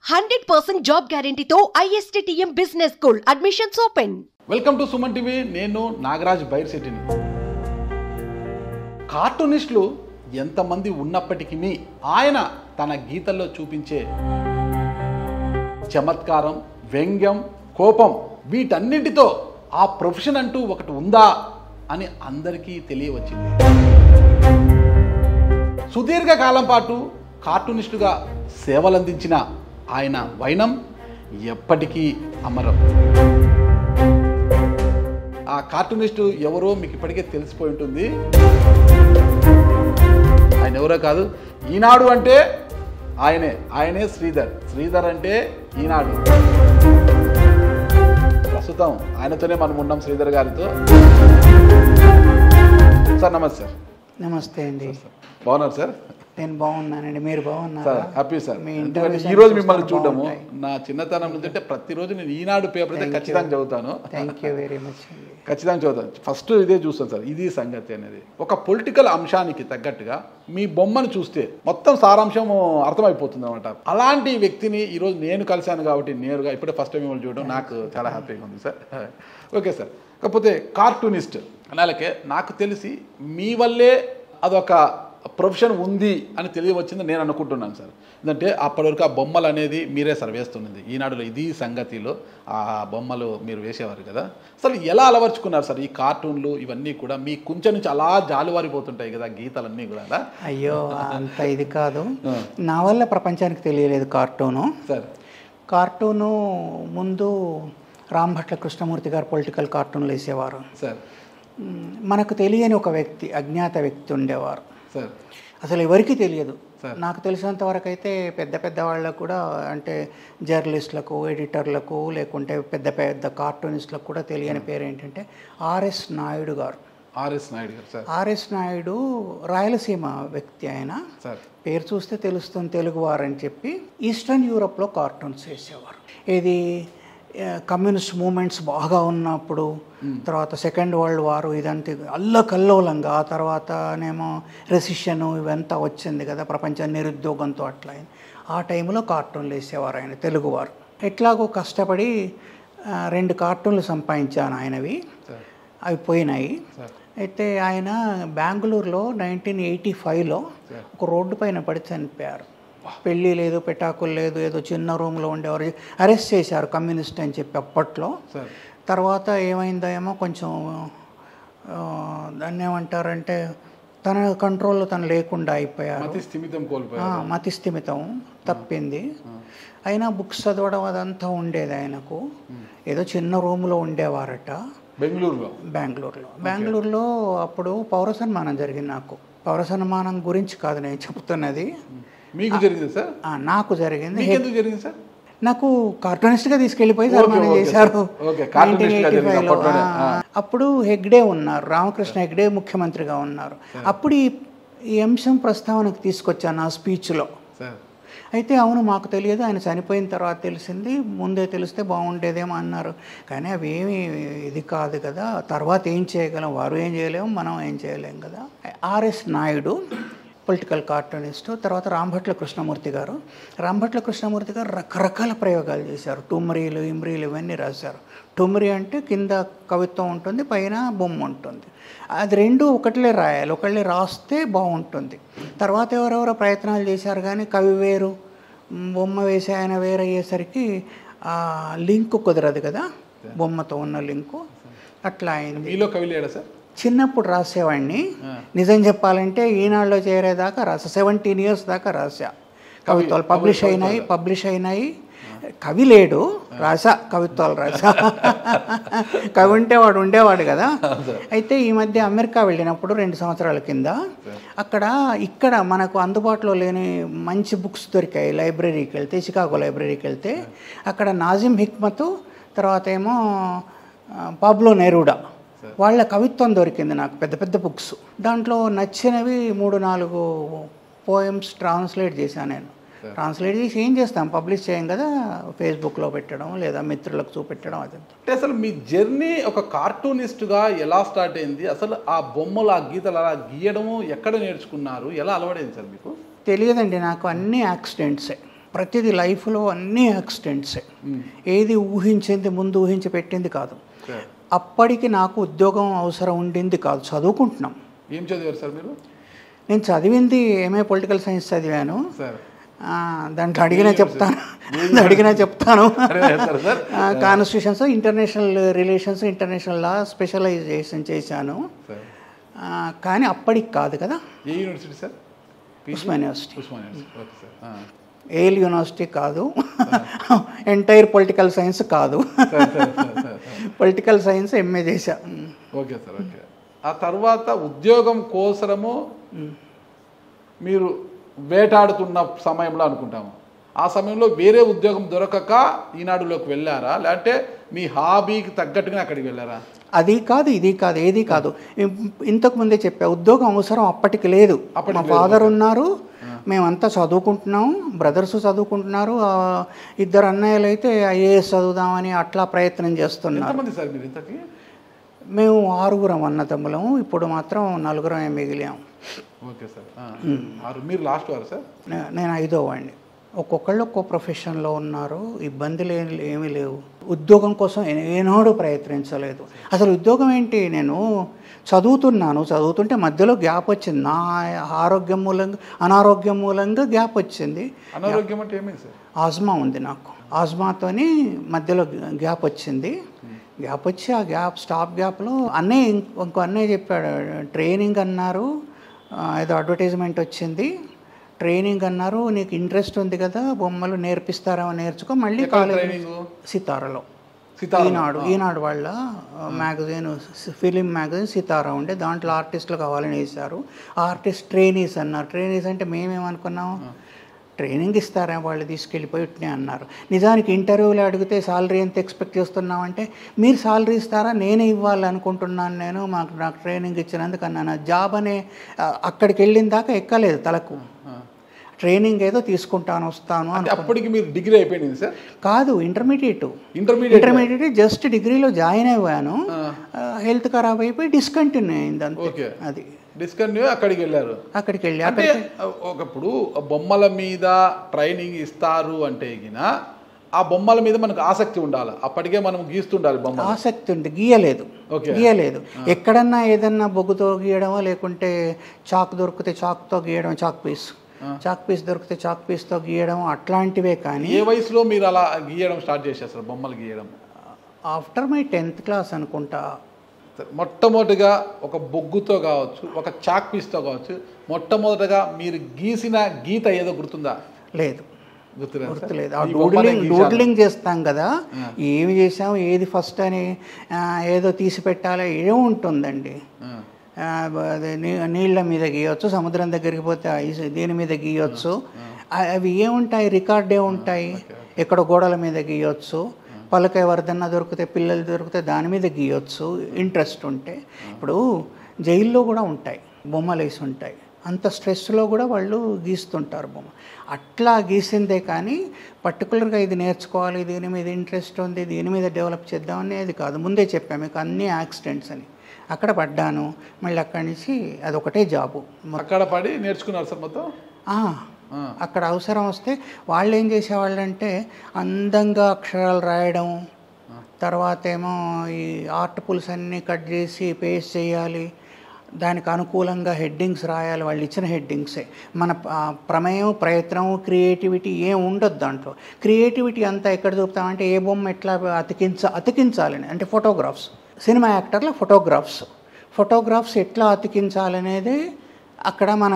100% job గ్యారెంటీతో ISTTM business school admissions open. Welcome to Suman TV. నేను నాగరాజ్ బైర్సిటీని. కార్టూనిస్టులు ఎంతమంది ఉన్నప్పటికీ ఆయన తన గీతల్లో చూపించే చమత్కారం, వ్యంగ్యం, కోపం వీటన్నిటితో ఆ ప్రొఫెషన్ అంటూ ఒకటి ఉందా అని అందరికీ తెలియవచ్చింది. సుదీర్ఘకాలం పాటు కార్టూనిస్టుగా సేవలందించిన ఆయన వైనం ఎప్పటికీ అమరం. ఆ కార్టూనిస్టు ఎవరో మీకు ఇప్పటికే తెలిసిపోయి ఉంటుంది. ఆయన ఎవరో కాదు, ఈనాడు అంటే ఆయనే శ్రీధర్ అంటే ఈనాడు. ప్రస్తుతం ఆయనతోనే మనం ఉన్నాం, శ్రీధర్ గారితో. సార్ నమస్తే. సార్ నమస్తే అండి. బాగున్నారు సార్? నేను బాగున్నానండి, మీరు బాగున్నారు? Sir happy sir. ఈరోజు మిమ్మల్ని చూడము నా చిన్నతనం నుంచి అంటే ప్రతిరోజు నేను ఈనాడు పేపర్ అయితే ఖచ్చితంగా చదువుతాను. Thank you very much. ఖచ్చితంగా చదువుతాను. ఫస్ట్ ఇదే చూస్తాను సార్, ఇది సంగతి అనేది. ఒక పొలిటికల్ అంశానికి తగ్గట్టుగా మీ బొమ్మను చూస్తే మొత్తం సారాంశం అర్థమైపోతుంది అనమాట. అలాంటి వ్యక్తిని ఈరోజు నేను కలిశాను కాబట్టి నేరుగా ఇప్పుడే ఫస్ట్ టైం మిమ్మల్ని చూడడం నాకు చాలా హ్యాపీగా ఉంది సార్. Okay sir. కాకపోతే కార్టూనిస్ట్ అలాగే నాకు తెలిసి మీ వల్లే అదొక ప్రొఫెషన్ ఉంది అని తెలియవచ్చింది నేను అనుకుంటున్నాను సార్. ఎందుకంటే అప్పటివరకు ఆ బొమ్మలు అనేది మీరే సార్ వేస్తున్నది ఈనాడులో. ఇది సంగతిలో ఆ బొమ్మలు మీరు వేసేవారు కదా. అసలు ఎలా అలవర్చుకున్నారు సార్ ఈ కార్టూన్లు ఇవన్నీ కూడా? మీ కుంచె నుంచి అలా జాలువారిపోతుంటాయి కదా గీతలన్నీ కూడా. అయ్యో అంత ఇది కాదు, నా వల్ల ప్రపంచానికి తెలియలేదు కార్టూను. సార్ కార్టూను ముందు రాంభట్ల కృష్ణమూర్తి గారు పొలిటికల్ కార్టూన్లు వేసేవారు సార్. మనకు తెలియని ఒక వ్యక్తి, అజ్ఞాత వ్యక్తి ఉండేవారు సార్. అసలు ఎవరికి తెలియదు. నాకు తెలిసినంత వరకు అయితే పెద్ద వాళ్ళకు కూడా, అంటే జర్నలిస్టులకు, ఎడిటర్లకు, లేకుంటే పెద్ద పెద్ద కార్టూనిస్టులకు కూడా తెలియని పేరు ఏంటంటే ఆర్ఎస్ నాయుడు గారు. ఆర్ఎస్ నాయుడు రాయలసీమ వ్యక్తి. ఆయన పేరు చూస్తే తెలుస్తుంది తెలుగువారని చెప్పి ఈస్టర్న్ యూరోప్లో కార్టూన్స్ వేసేవారు. ఇది కమ్యూనిస్ట్ మూమెంట్స్ బాగా ఉన్నప్పుడు, తర్వాత సెకండ్ వరల్డ్ వారు ఇదంతా అల్లకల్లోలంగా, ఆ తర్వాతనేమో రెసిషన్ ఇవంతా వచ్చింది కదా, ప్రపంచ నిరుద్యోగంతో అట్లా. ఆ టైంలో కార్టూన్లు వేసేవారు ఆయన, తెలుగువారు. ఎట్లాగో కష్టపడి 2 కార్టూన్లు సంపాదించాను ఆయనవి, అవి పోయినాయి. అయితే ఆయన బెంగళూరులో 1985లో ఒక రోడ్డు పైన పడి చనిపోయారు. పెళ్ళి లేదు, పెటాకులు లేదు, ఏదో చిన్న రూమ్లో ఉండేవారు. అరెస్ట్ చేశారు కమ్యూనిస్ట్ అని చెప్పి అప్పట్లో. తర్వాత ఏమైందో ఏమో కొంచెం దాన్ని ఏమంటారంటే తన కంట్రోల్లో తను లేకుండా అయిపోయారు. మతి స్థిమితం తప్పింది. అయినా బుక్స్ చదవడం అదంతా ఉండేది ఆయనకు. ఏదో చిన్న రూమ్లో ఉండేవారట బెంగళూరులో. అప్పుడు పౌర సన్మానం జరిగింది నాకు. పౌర సన్మానం గురించి కాదు నేను చెప్తున్నది. మీకు జరిగింది సార్? నాకు జరిగింది. సార్ నాకు కార్టూనిస్ట్గా తీసుకెళ్ళిపోయి సన్మానం చేశారు 1985లో. అప్పుడు హెగ్డే ఉన్నారు, రామకృష్ణ హెగ్డే ముఖ్యమంత్రిగా ఉన్నారు. అప్పుడు ఈ అంశం ప్రస్తావనకు తీసుకొచ్చాను నా స్పీచ్లో. అయితే అవును మాకు తెలియదు, ఆయన చనిపోయిన తర్వాత తెలిసింది, ముందే తెలిస్తే బాగుండేదేమో అన్నారు. కానీ అవి ఏమి ఇది కాదు కదా, తర్వాత ఏం చేయగలం, వారు ఏం చేయలేము, మనం ఏం చేయలేం కదా. RS Naidu political cartoonist. తర్వాత రాంభట్ల కృష్ణమూర్తి గారు రకరకాల ప్రయోగాలు చేశారు. టుమ్రీలు, ఇమ్రీలు ఇవన్నీ రాశారు. టుమ్రీ అంటే కింద కవిత్వం ఉంటుంది, పైన బొమ్మ ఉంటుంది. అది 2 ఒకటిలే రాయాలి, ఒకళ్ళే రాస్తే బాగుంటుంది. తర్వాత ఎవరెవరో ప్రయత్నాలు చేశారు కానీ కవి వేరు, బొమ్మ వేసే ఆయన వేరు అయ్యేసరికి లింకు కుదరదు కదా, బొమ్మతో ఉన్న లింకు. అట్లా అయింది. మీలో కవి లేడా సార్? చిన్నప్పుడు రాసేవాడిని. నిజం చెప్పాలంటే ఈనాడులో చేరేదాకా రాసా, 17 years దాకా రాసా. కవిత్వాలు పబ్లిష్ అయినాయి. కవి లేడు, రాసా, కవిత్వాలు రాసా. కవి ఉంటే వాడు ఉండేవాడు కదా. అయితే ఈ మధ్య అమెరికా వెళ్ళినప్పుడు 2 సంవత్సరాల కింద ఇక్కడ మనకు అందుబాటులో లేని మంచి బుక్స్ దొరికాయి. లైబ్రరీకి వెళ్తే, చికాగో లైబ్రరీకి వెళ్తే అక్కడ నాజిమ్ హిక్మత్, తర్వాత ఏమో పాబ్లో నెరూడా వాళ్ళ కవిత్వం దొరికింది నాకు, పెద్ద బుక్స్. దాంట్లో నచ్చినవి 3-4 పోయమ్స్ ట్రాన్స్లేట్ చేశాను నేను. ట్రాన్స్లేట్ చేసి ఏం చేస్తాం, పబ్లిష్ చేయం కదా, ఫేస్బుక్లో పెట్టడం లేదా మిత్రులకు చూపెట్టడం. అదంతా. అంటే అసలు మీ జర్నీ ఒక కార్టూనిస్ట్గా ఎలా స్టార్ట్ అయింది? అసలు ఆ బొమ్మలు, ఆ గీతలు అలా గీయడము ఎక్కడ నేర్చుకున్నారు, ఎలా అలవాడైంది సార్ మీకు? తెలియదండి నాకు, అన్నీ యాక్సిడెంట్సే. ప్రతిదీ లైఫ్లో అన్నీ యాక్సిడెంట్సే. ఏది ఊహించింది ముందు ఊహించి పెట్టింది కాదు. అప్పటికి నాకు ఉద్యోగం అవసరం ఉండింది కాదు, చదువుకుంటున్నాం. ఏం చదివారు సార్ మీరు? నేను చదివింది ఎంఏ పొలిటికల్ సైన్స్ చదివాను. దాంట్లో అడిగినా చెప్తాను. Constitutions, international relations, international law specialization చేశాను. కానీ అప్పటికి కాదు కదా. ఏ university sir? Osman university. Yale university కాదు, ఎంటైర్ పొలిటికల్ సైన్స్ కాదు, పొలిటికల్ సైన్స్ ఎంఏ చేశా. Okay sir, okay. ఆ తర్వాత ఉద్యోగం కోసము మీరు వేటాడుతున్న సమయంలో అనుకుంటాము, ఆ సమయంలో వేరే ఉద్యోగం దొరకక ఈనాడులోకి వెళ్ళారా, లేదంటే మీ హాబీకి తగ్గట్టుగా అక్కడికి వెళ్ళారా? అది కాదు, ఇది కాదు, ఏది కాదు. ఇంతకు ముందే చెప్పా, ఉద్యోగం అవసరం అప్పటికి లేదు. మా ఫాదర్ ఉన్నారు, మేమంతా చదువుకుంటున్నాం, బ్రదర్స్ చదువుకుంటున్నారు, ఇద్దరు అన్నయ్యలు అయితే ఐఏఎస్ చదువుదామని అట్లా ప్రయత్నం చేస్తున్నారు. సార్ మీరు ఇంతకీ? మేము 6 అన్నదమ్ములం, ఇప్పుడు మాత్రం 4 మిగిలాం. Okay sir. మీరు లాస్ట్ వారు సార్? నేను 5వ వాడిని. ఒక్కొక్కళ్ళు ఒక్కో ప్రొఫెషన్లో ఉన్నారు, ఇబ్బందులు ఏమీ లేవు. ఉద్యోగం కోసం ఏనాడు ప్రయత్నించలేదు. అసలు ఉద్యోగం ఏంటి, నేను చదువుతుంటే మధ్యలో గ్యాప్ వచ్చింది. నా అనారోగ్యం మూలంగా గ్యాప్ వచ్చింది. అనారోగ్యం అంటే ఏమైంది సార్? ఆస్మా ఉంది నాకు. ఆస్మాతోని మధ్యలో గ్యాప్ వచ్చింది. గ్యాప్ వచ్చి ఆ స్టాప్ గ్యాప్లో ఇంకో అన్నయ్య చెప్పాడు, ట్రైనింగ్ అన్నారు, ఏదో అడ్వర్టైజ్మెంట్ వచ్చింది, ట్రైనింగ్ అన్నారు, నీకు ఇంట్రెస్ట్ ఉంది కదా, బొమ్మలు నేర్పిస్తారేమో, నేర్చుకో, మళ్ళీ కాలేజ్ సితారాలో. ఈనాడు వాళ్ళ మ్యాగజైన్, ఫిలిం మ్యాగజైన్ సితారా ఉండే, దాంట్లో ఆర్టిస్టులు కావాలని వేశారు. ఆర్టిస్ట్ ట్రైనీస్ అన్నారు. ట్రైనీస్ అంటే మేమేమనుకున్నాము, ట్రైనింగ్ ఇస్తారా వాళ్ళు తీసుకెళ్ళిపోయి ఇట్నే అన్నారు. నిజానికి ఇంటర్వ్యూలో అడిగితే సాలరీ ఎంత ఎక్స్పెక్ట్ చేస్తున్నామంటే, మీరు సాలరీ ఇస్తారా, నేనే ఇవ్వాలనుకుంటున్నాను, నాకు ట్రైనింగ్ ఇచ్చినందుకు అన్నాను. జాబ్ అనే అక్కడికి వెళ్ళిన దాకా ఎక్కలేదు తలకు. ట్రైనింగ్ ఏదో తీసుకుంటాను, వస్తాను. అప్పటికి మీరు డిగ్రీ అయిపోయింది సార్? కాదు, ఇంటర్మీడియట్ జస్ట్ డిగ్రీలో జాయిన్ అయ్యాను. హెల్త్ ఖరాబ్ అయిపోయి డిస్కంటిన్యూ అయింది అంతే. అది డిస్కంటిన్యూ. అక్కడికి వెళ్ళి అంటే ఒకప్పుడు బొమ్మల మీద ట్రైనింగ్ ఇస్తారు అంటే ఆ బొమ్మల మీద మనకు ఆసక్తి ఉండాలి. అప్పటికే మనం గీస్తుండాలి. బొమ్మ ఆసక్తి ఉంది, గీయలేదు. ఎక్కడన్నా ఏదన్నా బొగ్గుతో గీయడమో, లేకుంటే చాక్ దొరికితే చాక్తో గీయడం, చాక్ పీస్ దొరికితే చాక్ పీస్తో గీయడం, అట్లాంటివే. కానీ ఏ వయసులో మీరు అలా గీయడం స్టార్ట్ చేసేస్తారు, బొమ్మలు గీయడం? ఆఫ్టర్ మై 10th క్లాస్ అనుకుంటా. మొట్టమొదటిగా ఒక బొగ్గుతో కావచ్చు, ఒక చాక్ పీస్తో కావచ్చు, మొట్టమొదటిగా మీరు గీసిన గీత ఏదో గుర్తుందా? లేదు, గుర్తులేదు. డూడ్లింగ్ చేస్తాం కదా, ఏమి చేసాం, ఏది ఫస్ట్ అని ఏదో తీసి పెట్టాలి, ఏముంటుందండి. నీళ్ళ మీద గీయవచ్చు, సముద్రం దగ్గరికి పోతే దీని మీద గీయవచ్చు. అవి ఏముంటాయి, రికార్డే ఉంటాయి. ఎక్కడ గోడల మీద గీయవచ్చు, పలక ఎవరిదన్నా దొరికితే, పిల్లలు దొరికితే దాని మీద గీయవచ్చు, ఇంట్రెస్ట్ ఉంటే. ఇప్పుడు జైల్లో కూడా ఉంటాయి, బొమ్మలు వేసి ఉంటాయి. అంత స్ట్రెస్లో కూడా వాళ్ళు గీస్తుంటారు బొమ్మ. అట్లా గీసిందే కానీ పర్టికులర్గా ఇది నేర్చుకోవాలి, దీని మీద ఇంట్రెస్ట్ ఉంది, దీని మీద డెవలప్ చేద్దాం అనేది కాదు. ముందే చెప్పాము మీకు అన్నీ యాక్సిడెంట్స్ అని. అక్కడ పడ్డాను, మళ్ళీ అక్కడి నుంచి అదొకటే జాబు. అక్కడ పడి నేర్చుకున్నారు సార్ మొత్తం? అక్కడ అవసరం వస్తే వాళ్ళు ఏం చేసేవాళ్ళంటే, అందంగా అక్షరాలు రాయడం, తర్వాత ఏమో ఈ ఆర్ట్ పుల్స్ అన్నీ కట్ చేసి పేస్ట్ చేయాలి, దానికి అనుకూలంగా హెడ్డింగ్స్ రాయాలి. వాళ్ళు ఇచ్చిన హెడ్డింగ్సే. మన ప్రమేయం, ప్రయత్నం, క్రియేటివిటీ ఏం ఉండదు దాంట్లో. క్రియేటివిటీ అంతా ఎక్కడ చూపుతామంటే, ఏ బొమ్మ ఎట్లా అతికించాలని, అంటే ఫోటోగ్రాఫ్స్, సినిమా యాక్టర్ల ఫోటోగ్రాఫ్స్ ఎట్లా అతికించాలనేది అక్కడ మన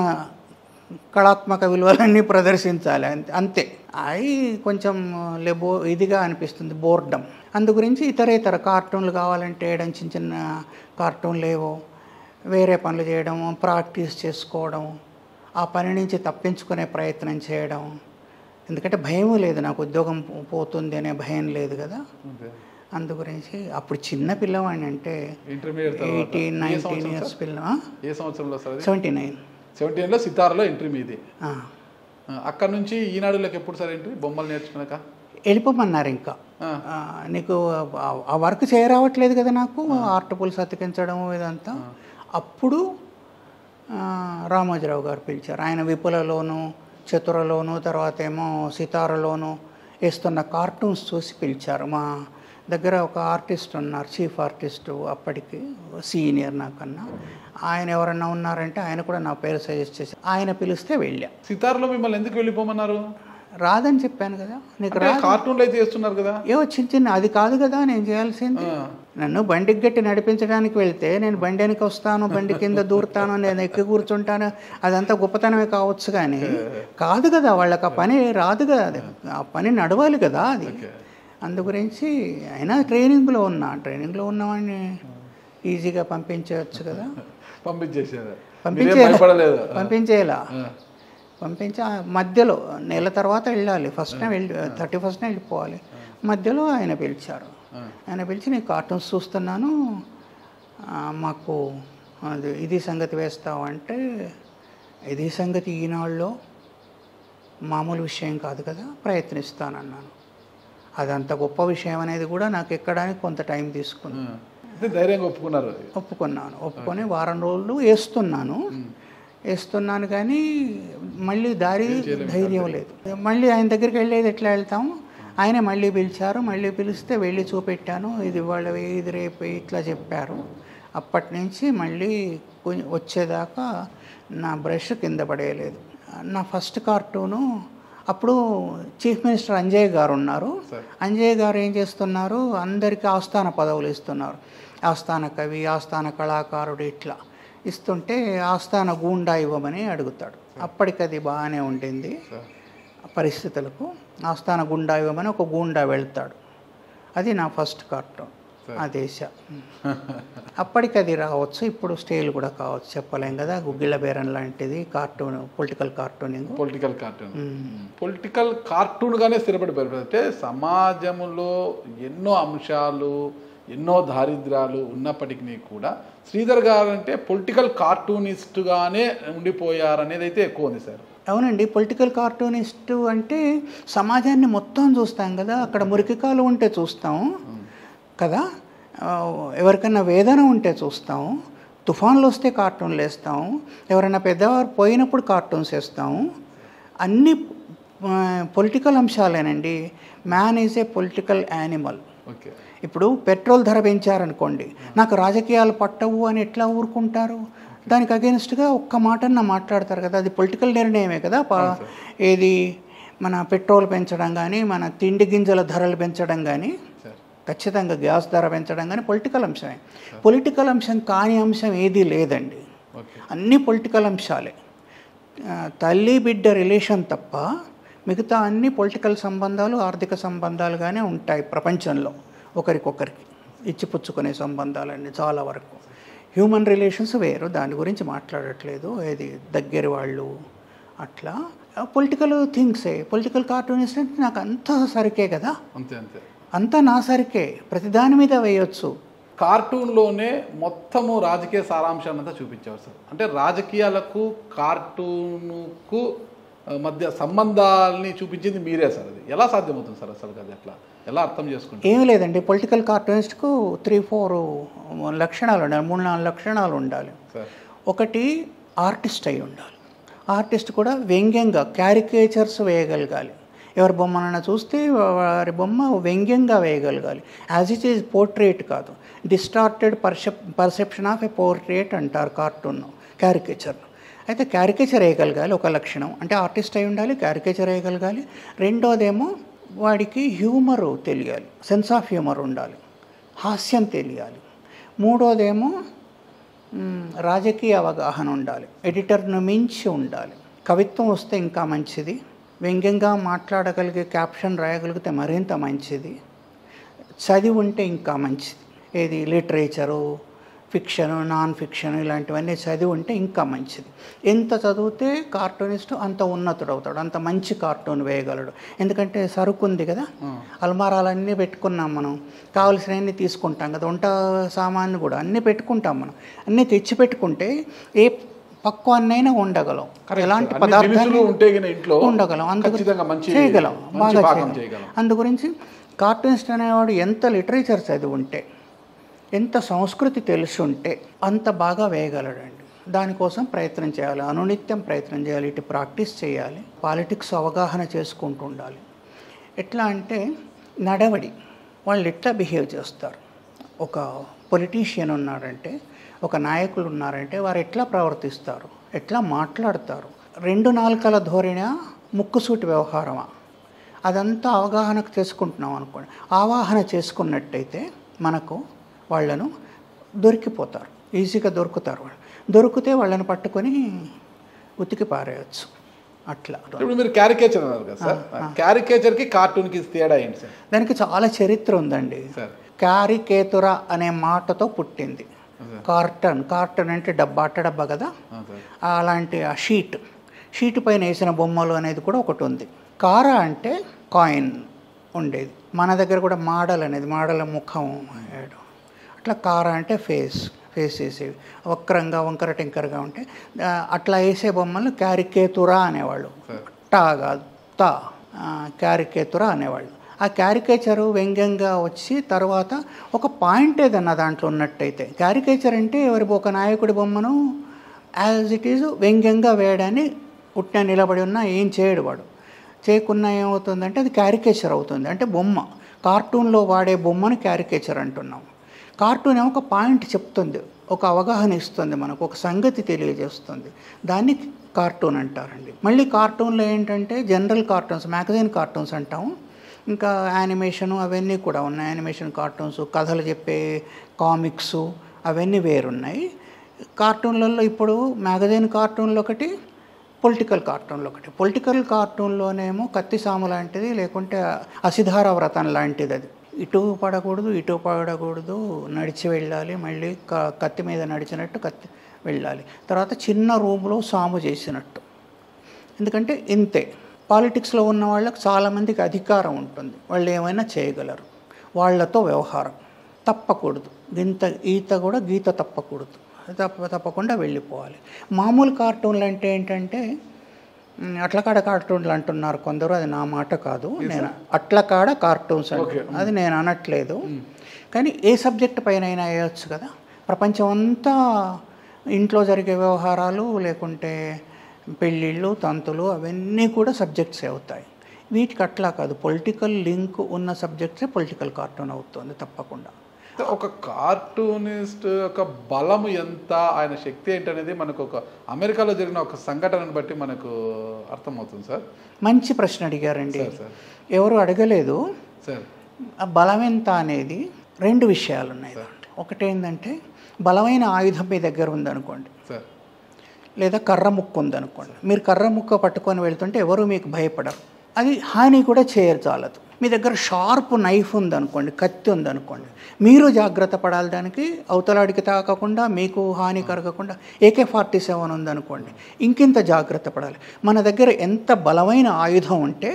కళాత్మక విలువలన్నీ ప్రదర్శించాలి, అంతే. అవి కొంచెం ఇదిగా అనిపిస్తుంది, బోర్డమ్. అందు గురించి ఇతర కార్టూన్లు కావాలంటే వేయడం, చిన్న కార్టూన్లు ఏవో వేరే పనులు చేయడం, ప్రాక్టీస్ చేసుకోవడం, ఆ పని నుంచి తప్పించుకునే ప్రయత్నం చేయడం. ఎందుకంటే భయం లేదు నాకు, ఉద్యోగం పోతుంది అనే భయం లేదు కదా. అందు గురించి అప్పుడు చిన్న పిల్లవాడిని, అంటే 18-19 ఇయర్స్ పిల్ల. ఏ సంవత్సరంలో? 79లో సితారాలో ఎంట్రీ మీది. అక్కడ నుంచి ఈనాడులోకి ఎప్పుడు సార్ ఎంట్రీ, బొమ్మలు నేర్చుకున్నాక? వెళ్ళిపోమన్నారు. ఇంకా నీకు ఆ వర్క్ చేయరావట్లేదు కదా నాకు, ఆర్ట్ పుల్స్ అతికించడం ఇదంతా. అప్పుడు రామోజీరావు గారు పిలిచారు. ఆయన విపులలోను, చతురలోను, తర్వాత ఏమో సితారలోను వేస్తున్న కార్టూన్స్ చూసి పిలిచారు. మా దగ్గర ఒక ఆర్టిస్ట్ ఉన్నారు, చీఫ్ ఆర్టిస్టు, అప్పటికి సీనియర్ నాకన్నా. ఆయన ఎవరన్నా ఉన్నారంటే ఆయన కూడా నా పేరు సజెస్ట్ చేసి ఆయన పిలిస్తే వెళ్ళా. సితార్లో మిమ్మల్ని ఎందుకు వెళ్ళిపోమన్నారు? రాదని చెప్పాను కదా, నీకు కార్టూన్లు అయితే చేస్తున్నారు కదా. ఏవో చిన్న చిన్న, అది కాదు కదా నేను చేయాల్సింది. నన్ను బండికి గట్టి నడిపించడానికి వెళ్తే నేను బండి వెనక వస్తాను, బండి కింద దూరుతాను, నేను ఎక్కి కూర్చుంటాను, అదంతా గొప్పతనమే కావచ్చు. కానీ కాదు కదా, వాళ్ళకి ఆ పని రాదు కదా, అది ఆ పని నడవాలి కదా అది. అందు గురించి అయినా ట్రైనింగ్లో ఉన్నవాడిని ఈజీగా పంపించవచ్చు కదా. పంపించేలా పంపించి మధ్యలో నెల తర్వాత వెళ్ళాలి. ఫస్ట్నే 31st వెళ్ళిపోవాలి. మధ్యలో ఆయన పిలిచారు. ఆయన పిలిచి నేను కార్టూన్స్ చూస్తున్నాను, మాకు అది ఇది సంగతి వేస్తావు అంటే, ఇది సంగతి ఈనాళ్ళలో మామూలు విషయం కాదు కదా, ప్రయత్నిస్తానన్నాను. అదంత గొప్ప విషయం అనేది కూడా నాకు ఎక్కడానికి కొంత టైం తీసుకుంది. ధైర్యంగా ఒప్పుకొని వారం రోజులు వేస్తున్నాను కానీ మళ్ళీ ధైర్యం లేదు. మళ్ళీ ఆయన దగ్గరికి వెళ్ళేది ఎట్లా వెళ్తాము, ఆయనే మళ్ళీ పిలిచారు. మళ్ళీ పిలిస్తే వెళ్ళి చూపెట్టాను, ఇది వాళ్ళ ఇది రేపు ఇట్లా చెప్పారు. అప్పటి నుంచి మళ్ళీ వచ్చేదాకా నా బ్రష్ కింద పడేయలేదు. నా ఫస్ట్ కార్టూను అప్పుడు చీఫ్ మినిస్టర్ అంజయ్య గారు ఉన్నారు. అంజయ్య గారు ఏం చేస్తున్నారు, అందరికీ ఆస్థాన పదవులు ఇస్తున్నారు. ఆస్థాన కవి, ఆస్థాన కళాకారుడు ఇట్లా ఇస్తుంటే ఆస్థాన గూండా ఇవ్వమని అడుగుతాడు. అప్పటికి అది బాగానే ఉండింది పరిస్థితులకు. ఆస్థాన గుండా ఇవ్వమని ఒక గూండా వెళ్తాడు. అది నా ఫస్ట్ కార్టూన్. ఆ దేశ అప్పటికి అది రావచ్చు, ఇప్పుడు స్టైల్ కూడా కావచ్చు, చెప్పలేం కదా. గుగ్గిళ్ళ బేరం లాంటిది కార్టూన్, పొలిటికల్ కార్టూన్గానే స్థిరపడిపోయారు. అంటే సమాజంలో ఎన్నో అంశాలు, ఎన్నో దారిద్ర్యాలు ఉన్నప్పటికీ కూడా శ్రీధర్ గారు అంటే పొలిటికల్ కార్టూనిస్టుగానే ఉండిపోయారనేది అయితే ఎక్కువ ఉంది సార్. అవునండి, పొలిటికల్ కార్టూనిస్టు అంటే సమాజాన్ని మొత్తం చూస్తాం కదా. అక్కడ మురికికాలు ఉంటే చూస్తాం కదా, ఎవరికైనా వేదన ఉంటే చూస్తాం, తుఫాన్లు వస్తే కార్టూన్లు వేస్తాం, ఎవరైనా పెద్దవారు పోయినప్పుడు కార్టూన్స్ వేస్తాము. అన్ని పొలిటికల్ అంశాలేనండి. Man is a political animal. ఇప్పుడు పెట్రోల్ ధర పెంచారనుకోండి, నాకు రాజకీయాలు పట్టవు అని ఎట్లా ఊరుకుంటారు? దానికి అగెన్స్ట్గా ఒక్క మాటన్నా మాట్లాడతారు కదా, అది పొలిటికల్ నిర్ణయమే కదా. ఏది మన పెట్రోల్ పెంచడం కానీ, మన తిండి గింజల ధరలు పెంచడం కానీ, ఖచ్చితంగా గ్యాస్ ధర పెంచడం కానీ పొలిటికల్ అంశమే. పొలిటికల్ అంశం కాని అంశం ఏదీ లేదండి, అన్నీ పొలిటికల్ అంశాలే. తల్లి బిడ్డ రిలేషన్ తప్ప మిగతా అన్ని పొలిటికల్ సంబంధాలు, ఆర్థిక సంబంధాలుగానే ఉంటాయి ప్రపంచంలో. ఒకరికొకరికి ఇచ్చిపుచ్చుకునే సంబంధాలన్నీ చాలా వరకు. హ్యూమన్ రిలేషన్స్ వేరు, దాని గురించి మాట్లాడట్లేదు. ఏది దగ్గర వాళ్ళు అట్లా పొలిటికల్ థింగ్సే. పొలిటికల్ కార్టూనిస్ట్ అంటే నాకు అంతా సరికే కదా, అంతా నా సరికే, ప్రతిదాని మీద వేయొచ్చు. కార్టూన్లోనే మొత్తము రాజకీయ సారాంశాన్ని అంతా చూపించారు సార్. అంటే రాజకీయాలకు కార్టూన్కు మధ్య సంబంధాలని చూపించింది మీరే సార్. అది ఎలా సాధ్యమవుతుంది సార్ అసలు? అది ఎట్లా, ఎలా అర్థం చేసుకుంటారు? ఏమీ లేదండి, పొలిటికల్ కార్టూనిస్ట్కు 3-4 లక్షణాలు ఉండాలి, 3-4 లక్షణాలు ఉండాలి. ఒకటి, ఆర్టిస్ట్ అయి ఉండాలి. ఆర్టిస్ట్ కూడా వ్యంగ్యంగా క్యారికేచర్స్ వేయగలగాలి. ఎవరి బొమ్మనైనా చూస్తే వారి బొమ్మ వ్యంగ్యంగా వేయగలగాలి. యాజ్ ఇట్ ఈజ్ పోర్ట్రేట్ కాదు, distorted perception of a portrait అంటారు కార్టూన్, క్యారికేచర్. అయితే క్యారికేచర్ వేయగలగాలి ఒక లక్షణం, అంటే ఆర్టిస్ట్ అయి ఉండాలి, క్యారికేచర్ వేయగలగాలి. రెండోదేమో వాడికి హ్యూమరు తెలియాలి, సెన్స్ ఆఫ్ హ్యూమర్ ఉండాలి, హాస్యం తెలియాలి. మూడోదేమో రాజకీయ అవగాహన ఉండాలి, ఎడిటర్ను మించి ఉండాలి. కవిత్వం వస్తే ఇంకా మంచిది, వ్యంగ్యంగా మాట్లాడగలిగే క్యాప్షన్ రాయగలిగితే మరింత మంచిది, చదివి ఉంటే ఇంకా మంచిది. ఏది లిటరేచరు, ఫిక్షను, నాన్ ఫిక్షన్ ఇలాంటివన్నీ చదివి ఉంటే ఇంకా మంచిది. ఎంత చదివితే కార్టూనిస్ట్ అంత ఉన్నతుడు అవుతాడు, అంత మంచి కార్టూన్ వేయగలడు. ఎందుకంటే సరుకు ఉంది కదా, అల్మారాలన్నీ పెట్టుకున్నాం మనం, కావలసినవన్నీ తీసుకుంటాం కదా, వంట సామాన్లు కూడా అన్నీ పెట్టుకుంటాం మనం. అన్నీ తెచ్చి పెట్టుకుంటే ఏ పక్వాన్నైనా ఉండగలం, ఎలాంటి పదార్థాలు ఉండగలం, చేయగలం, బాగా చేయగలం. అందు గురించి కార్టూనిస్ట్ అనేవాడు ఎంత లిటరేచర్ చదివి ఉంటే, ఎంత సంస్కృతి తెలిసి ఉంటే అంత బాగా వేయగలడండి. దానికోసం ప్రయత్నం చేయాలి, అనునిత్యం ప్రయత్నం చేయాలి, ఇటు ప్రాక్టీస్ చేయాలి, పాలిటిక్స్ అవగాహన చేసుకుంటూ ఉండాలి. ఎట్లా అంటే నడవడి, వాళ్ళు ఎట్లా బిహేవ్ చేస్తారు, ఒక పొలిటీషియన్ ఉన్నారంటే, ఒక నాయకులు ఉన్నారంటే వారు ఎట్లా ప్రవర్తిస్తారు, ఎట్లా మాట్లాడతారు, 2 నాలుకల ధోరణి, ముక్కుసూటి వ్యవహారమా, అదంతా అవగాహన చేసుకుంటున్నాం అనుకోండి. ఆవాహన చేసుకున్నట్టయితే మనకు వాళ్ళను దొరికిపోతారు, ఈజీగా దొరుకుతారు. వాళ్ళు దొరికితే వాళ్ళని పట్టుకొని ఉతికి పారేయచ్చు. అట్లా. ఇప్పుడు మీరు క్యారికేచర్ అన్నారు కదా సార్, క్యారికేచర్కి కార్టూన్కి తేడా ఏంటి సార్? దానికి చాలా చరిత్ర ఉందండి. క్యారికేతుర అనే మాటతో పుట్టింది కార్టన్. కార్టన్ అంటే డబ్బా, అట్ట డబ్బా కదా, అలాంటి ఆ షీట్ పైన వేసిన బొమ్మలు అనేది కూడా ఒకటి ఉంది. కారా అంటే కాయిన్ ఉండేది. మన దగ్గర కూడా మాడల్ అనేది, మాడల ముఖం వేయడం, అట్లా కారా అంటే ఫేస్ వేసేవి, వక్రంగా వంకర టింకరగా ఉంటే అట్లా వేసే బొమ్మలు క్యారికేతురా అనేవాళ్ళు. టా కాదు, తా, క్యారికేతురా అనేవాళ్ళు. ఆ క్యారికేచరు వ్యంగ్యంగా వచ్చి తర్వాత ఒక పాయింట్ ఏదన్నా దాంట్లో ఉన్నట్టయితే, క్యారికేచర్ అంటే ఒక నాయకుడి బొమ్మను యాజ్ ఇట్ ఈజ్ వ్యంగ్యంగా వేయడాన్ని, ఉట్టిన నిలబడి ఉన్నా ఏం చేయడు వాడు, చేయకున్నా ఏమవుతుందంటే అది క్యారికేచర్ అవుతుంది. అంటే బొమ్మ, కార్టూన్లో వాడే బొమ్మను క్యారికేచర్ అంటున్నాం. కార్టూన్ ఏమో ఒక పాయింట్ చెప్తుంది, ఒక అవగాహన ఇస్తుంది, మనకు ఒక సంగతి తెలియజేస్తుంది, దాన్ని కార్టూన్ అంటారండి. మళ్ళీ కార్టూన్లో ఏంటంటే జనరల్ కార్టూన్స్, మ్యాగజైన్ కార్టూన్స్ అంటాము, ఇంకా యానిమేషను అవన్నీ కూడా ఉన్నాయి. యానిమేషన్ కార్టూన్స్, కథలు చెప్పే కామిక్సు అవన్నీ వేరున్నాయి. కార్టూన్లలో ఇప్పుడు మ్యాగజైన్ కార్టూన్లో ఒకటి, పొలిటికల్ కార్టూన్లో ఒకటి. పొలిటికల్ కార్టూన్లోనేమో కత్తిసాము లాంటిది, లేకుంటే అసిధార వ్రతం లాంటిది. అది ఇటు పడకూడదు, ఇటు పడకూడదు, నడిచి వెళ్ళాలి, మళ్ళీ కత్తి మీద నడిచినట్టు కత్తి వెళ్ళాలి, తర్వాత చిన్న రూమ్లో సాము చేసినట్టు. ఎందుకంటే ఇంతే. పాలిటిక్స్లో ఉన్న వాళ్ళకి చాలామందికి అధికారం ఉంటుంది, వాళ్ళు ఏమైనా చేయగలరు, వాళ్ళతో వ్యవహారం తప్పకూడదు, ఈత కూడా గీత తప్పకూడదు, తప్పకుండా వెళ్ళిపోవాలి. మామూలు కార్టూన్లు అంటే ఏంటంటే అట్లకాడ కార్టూన్లు అంటున్నారు కొందరు, అది నా మాట కాదు, నేను అట్లకాడ కార్టూన్స్ అంటే అది నేను అనట్లేదు. కానీ ఏ సబ్జెక్ట్ పైన అయినా వేయచ్చు కదా. ప్రపంచం అంతా ఇంట్లో జరిగే వ్యవహారాలు, లేకుంటే పెళ్ళిళ్ళు, తంతులు, అవన్నీ కూడా సబ్జెక్ట్సే అవుతాయి. వీటికి అట్లా కాదు, పొలిటికల్ లింక్ ఉన్న సబ్జెక్ట్సే పొలిటికల్ కార్టూన్ అవుతుంది తప్పకుండా. ఒక కార్టూనిస్ట్ యొక్క బలము ఎంత, ఆయన శక్తి ఏంటనేది మనకు ఒక అమెరికాలో జరిగిన ఒక సంఘటనను బట్టి మనకు అర్థమవుతుంది సార్. మంచి ప్రశ్న అడిగారండి, ఎవరు అడగలేదు సార్. ఆ బలం ఎంత అనేది 2 విషయాలు ఉన్నాయి. ఒకటేంటంటే బలమైన ఆయుధం మీ దగ్గర ఉందనుకోండి సార్, లేదా కర్ర ముక్క ఉందనుకోండి, మీరు కర్ర ముక్క పట్టుకొని వెళ్తుంటే ఎవరు మీకు భయపడరు, అది హాని కూడా చేయచాలదు. మీ దగ్గర షార్ప్ నైఫ్ ఉందనుకోండి, కత్తి ఉందనుకోండి, మీరు జాగ్రత్త పడాలి, దానికి అవతలాడికి తాకకుండా, మీకు హాని కలగకుండా. AK-47 ఉందనుకోండి, ఇంకింత జాగ్రత్త పడాలి. మన దగ్గర ఎంత బలమైన ఆయుధం ఉంటే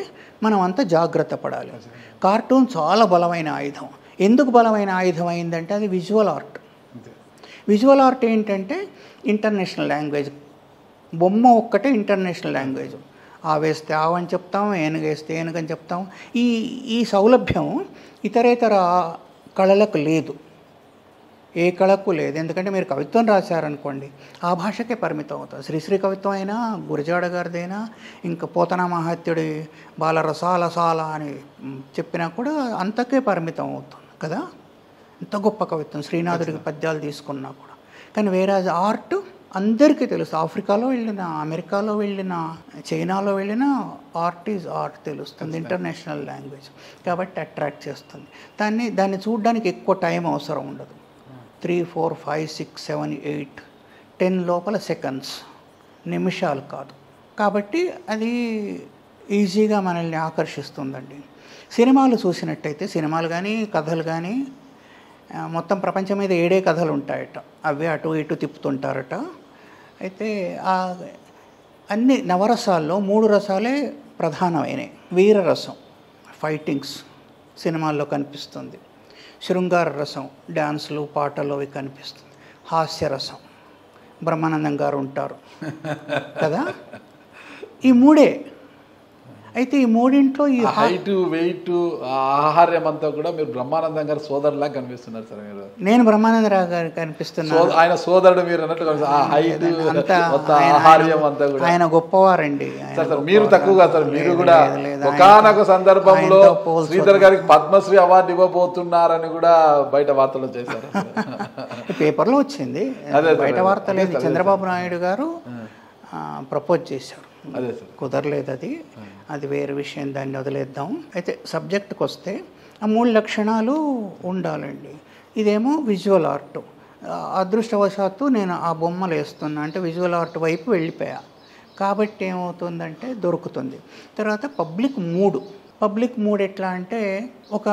మనం అంత జాగ్రత్త పడాలి. కార్టూన్ చాలా బలమైన ఆయుధం. ఎందుకు బలమైన ఆయుధం అయిందంటే అది విజువల్ ఆర్ట్. విజువల్ ఆర్ట్ ఏంటంటే ఇంటర్నేషనల్ లాంగ్వేజ్. బొమ్మ ఒక్కటే ఇంటర్నేషనల్ లాంగ్వేజ్. వేస్తే ఆవని చెప్తాం, ఏనుగేస్తే ఏనుగని చెప్తాం. ఈ సౌలభ్యం ఇతరేతర కళలకు లేదు, ఏ కళకు లేదు. ఎందుకంటే మీరు కవిత్వం రాశారనుకోండి, ఆ భాషకే పరిమితం అవుతుంది. శ్రీశ్రీ కవిత్వం అయినా, గురజాడ గారిదైనా, ఇంకా పోతన మహాత్యుడి బాలరసాలసాల అని చెప్పినా కూడా అంతకే పరిమితం అవుతుంది కదా. ఎంత గొప్ప కవిత్వం, శ్రీనాథుడికి పద్యాలు తీసుకున్నా కూడా. కానీ వేరే ఆర్ట్ అందరికీ తెలుసు. ఆఫ్రికాలో వెళ్ళినా, అమెరికాలో వెళ్ళినా, చైనాలో వెళ్ళినా ఆర్ట్ ఈజ్ ఆర్ట్ తెలుస్తుంది, ఇంటర్నేషనల్ లాంగ్వేజ్ కాబట్టి అట్రాక్ట్ చేస్తుంది. దాన్ని చూడడానికి ఎక్కువ టైం అవసరం ఉండదు. 3, 4, 5, 6, 7, 8, 10 లోపల సెకండ్స్, నిమిషాలు కాదు. కాబట్టి అది ఈజీగా మనల్ని ఆకర్షిస్తుందండి. సినిమాలు చూసినట్టయితే, సినిమాలు కానీ కథలు కానీ, మొత్తం ప్రపంచం మీద 7 కథలు ఉంటాయట, అవే అటు ఇటు తిప్పుతుంటారట. అయితే అన్ని నవరసాల్లో 3 రసాలే ప్రధానమైనవి. వీరరసం, ఫైటింగ్స్ సినిమాల్లో కనిపిస్తుంది. శృంగార రసం, డ్యాన్సులు, పాటలు అవి కనిపిస్తుంది. హాస్యరసం, బ్రహ్మానందం గారు ఉంటారు కదా. ఈ 3 అయితే ఈ మూడింట్లో ఈ హైట్, వెయిట్, ఆహార్యం అంతా కూడా మీరు బ్రహ్మానందం గారి సోదరులా కనిపిస్తున్నారు సార్ మీరు. నేను బ్రహ్మానందరావు గారు కనిపిస్తున్నాను. ఆయన సోదరుడు మీరు అన్నట్టు హైట్, ఆహార్యం అంతా కూడా ఆయన గొప్పవారండి. సార్ మీరు తక్కువగా సార్, మీరు కూడా ఒకానొక సందర్భంలో శ్రీధర్ గారికి పద్మశ్రీ అవార్డు ఇవ్వబోతున్నారని కూడా బయట వార్తలు చేశారు. పేపర్లో వచ్చింది, బయట వార్త లేదు. చంద్రబాబు నాయుడు గారు ప్రపోజ్ చేశారు, కుదరలేదు. అది వేరే విషయం, దాన్ని వదిలేద్దాం. అయితే సబ్జెక్ట్కి వస్తే ఆ 3 లక్షణాలు ఉండాలండి. ఇదేమో విజువల్ ఆర్ట్. అదృష్టవశాత్తు నేను ఆ బొమ్మలు వేస్తున్నా అంటే విజువల్ ఆర్ట్ వైపు వెళ్ళిపోయా కాబట్టి ఏమవుతుందంటే దొరుకుతుంది. తర్వాత పబ్లిక్ మూడ్ ఎట్లా అంటే ఒక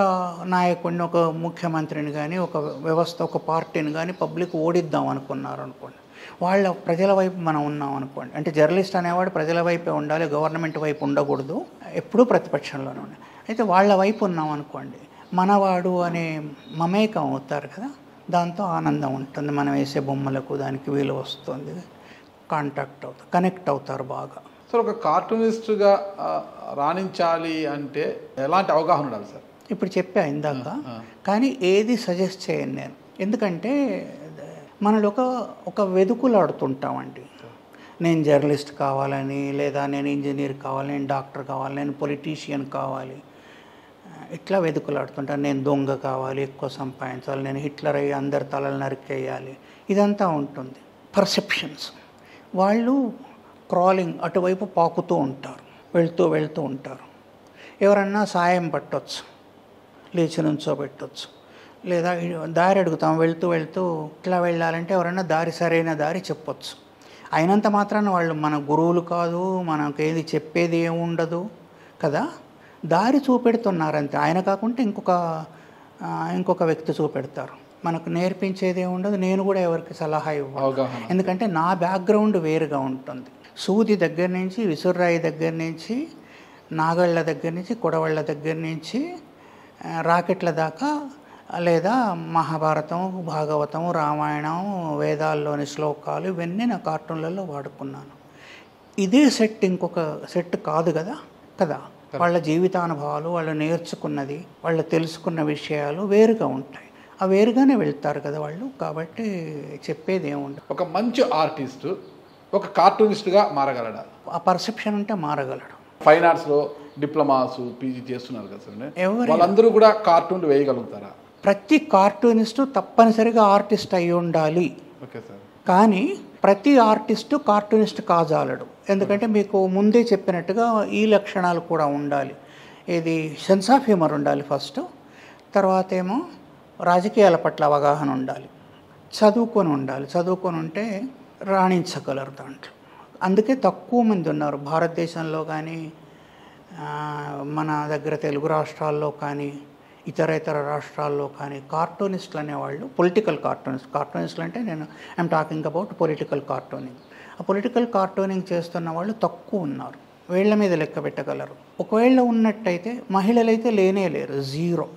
నాయకుడిని, ఒక ముఖ్యమంత్రిని కానీ, ఒక వ్యవస్థ, ఒక పార్టీని కానీ పబ్లిక్ ఓడిద్దాం అనుకున్నారు అనుకోండి, వాళ్ళ ప్రజల వైపు మనం ఉన్నాం అనుకోండి. అంటే జర్నలిస్ట్ అనేవాడు ప్రజల వైపే ఉండాలి, గవర్నమెంట్ వైపు ఉండకూడదు, ఎప్పుడూ ప్రతిపక్షంలోనే ఉండాలి. అయితే వాళ్ళ వైపు ఉన్నాం అనుకోండి, మనవాడు అనే మమేకం అవుతారు కదా, దాంతో ఆనందం ఉంటుంది. మనం వేసే బొమ్మలకు దానికి విలువ వస్తుంది, కనెక్ట్ అవుతారు బాగా. సార్ ఒక కార్టూనిస్ట్గా రాణించాలి అంటే ఎలాంటి అవగాహన ఉండాలి సార్? ఇప్పుడు చెప్పా ఇందాక, కానీ ఏది సజెస్ట్ చేయను నేను. ఎందుకంటే మనలో ఒక వెదుకులాడుతుంటామండి. నేను జర్నలిస్ట్ కావాలని, లేదా నేను ఇంజనీర్ కావాలి, నేను డాక్టర్ కావాలి, నేను పొలిటీషియన్ కావాలి, ఇట్లా వెదుకులాడుతుంటాను. నేను దొంగ కావాలి, ఎక్కువ సంపాదించాలి, నేను హిట్లర్ అయ్యి అందరి తలలు నరికేయాలి, ఇదంతా ఉంటుంది. పర్సెప్షన్స్. వాళ్ళు క్రాలింగ్ అటువైపు పాకుతూ ఉంటారు, వెళ్తూ ఉంటారు. ఎవరన్నా సాయం పట్టవచ్చు, లేచి నుంచోబెట్టవచ్చు, లేదా దారి అడుగుతాం, వెళ్తూ ఇట్లా వెళ్ళాలంటే ఎవరైనా సరైన దారి చెప్పొచ్చు. అయినంత మాత్రాన వాళ్ళు మన గురువులు కాదు, మనకేది చెప్పేది ఏముండదు కదా, దారి చూపెడుతున్నారంతే. ఆయన కాకుండా ఇంకొక వ్యక్తి చూపెడతారు, మనకు నేర్పించేది ఏముండదు. నేను కూడా ఎవరికి సలహా ఇవ్వాలి, ఎందుకంటే నా బ్యాక్గ్రౌండ్ వేరుగా ఉంటుంది. సూది దగ్గర నుంచి, విసుర్రాయి దగ్గర నుంచి, నాగళ్ళ దగ్గర నుంచి, కొడవళ్ళ దగ్గర నుంచి, రాకెట్ల దాకా, లేదా మహాభారతం, భాగవతం, రామాయణం, వేదాల్లోని శ్లోకాలు, ఇవన్నీ నా కార్టూన్లలో వాడుకున్నాను. ఇదే సెట్ ఇంకొక సెట్ కాదు కదా. వాళ్ళ జీవితానుభవాలు, వాళ్ళు నేర్చుకున్నది, వాళ్ళు తెలుసుకున్న విషయాలు వేరుగా ఉంటాయి. ఆ వేరుగానే వెళ్తారు కదా వాళ్ళు. కాబట్టి చెప్పేది ఏముండదు. ఒక మంచి ఆర్టిస్టు ఒక కార్టూనిస్ట్గా మారగలడా? ఆ పర్సెప్షన్ ఉంటే మారగలడు. ఫైన్ ఆర్ట్స్లో డిప్లొమాస్, పీజీ చేస్తున్నారు కదా సార్, వాళ్ళందరూ కూడా కార్టూన్లు వేయగలుగుతారా? ప్రతి కార్టూనిస్టు తప్పనిసరిగా ఆర్టిస్ట్ అయి ఉండాలి. Okay sir. కానీ ప్రతి ఆర్టిస్టు కార్టూనిస్ట్ కాజాలడు. ఎందుకంటే మీకు ముందే చెప్పినట్టుగా ఈ లక్షణాలు కూడా ఉండాలి. ఇది సెన్స్ ఆఫ్ హ్యూమర్ ఉండాలి ఫస్ట్. తర్వాత ఏమో రాజకీయాల పట్ల అవగాహన ఉండాలి. చదువుకొని ఉంటే రాణించగలరు దాంట్లో. అందుకే తక్కువ మంది ఉన్నారు భారతదేశంలో కానీ, మన దగ్గర తెలుగు రాష్ట్రాల్లో కానీ, ఇతర రాష్ట్రాల్లో కానీ కార్టూనిస్టులు అనేవాళ్ళు, పొలిటికల్ కార్టూనిస్టులు అంటే ఐఎమ్ టాకింగ్ అబౌట్ పొలిటికల్ కార్టూనింగ్. ఆ పొలిటికల్ కార్టూనింగ్ చేస్తున్న వాళ్ళు తక్కువ ఉన్నారు, వేళ్ల మీద లెక్క పెట్టగలరు. ఒకవేళ ఉన్నట్టయితే మహిళలైతే లేరు, జీరో.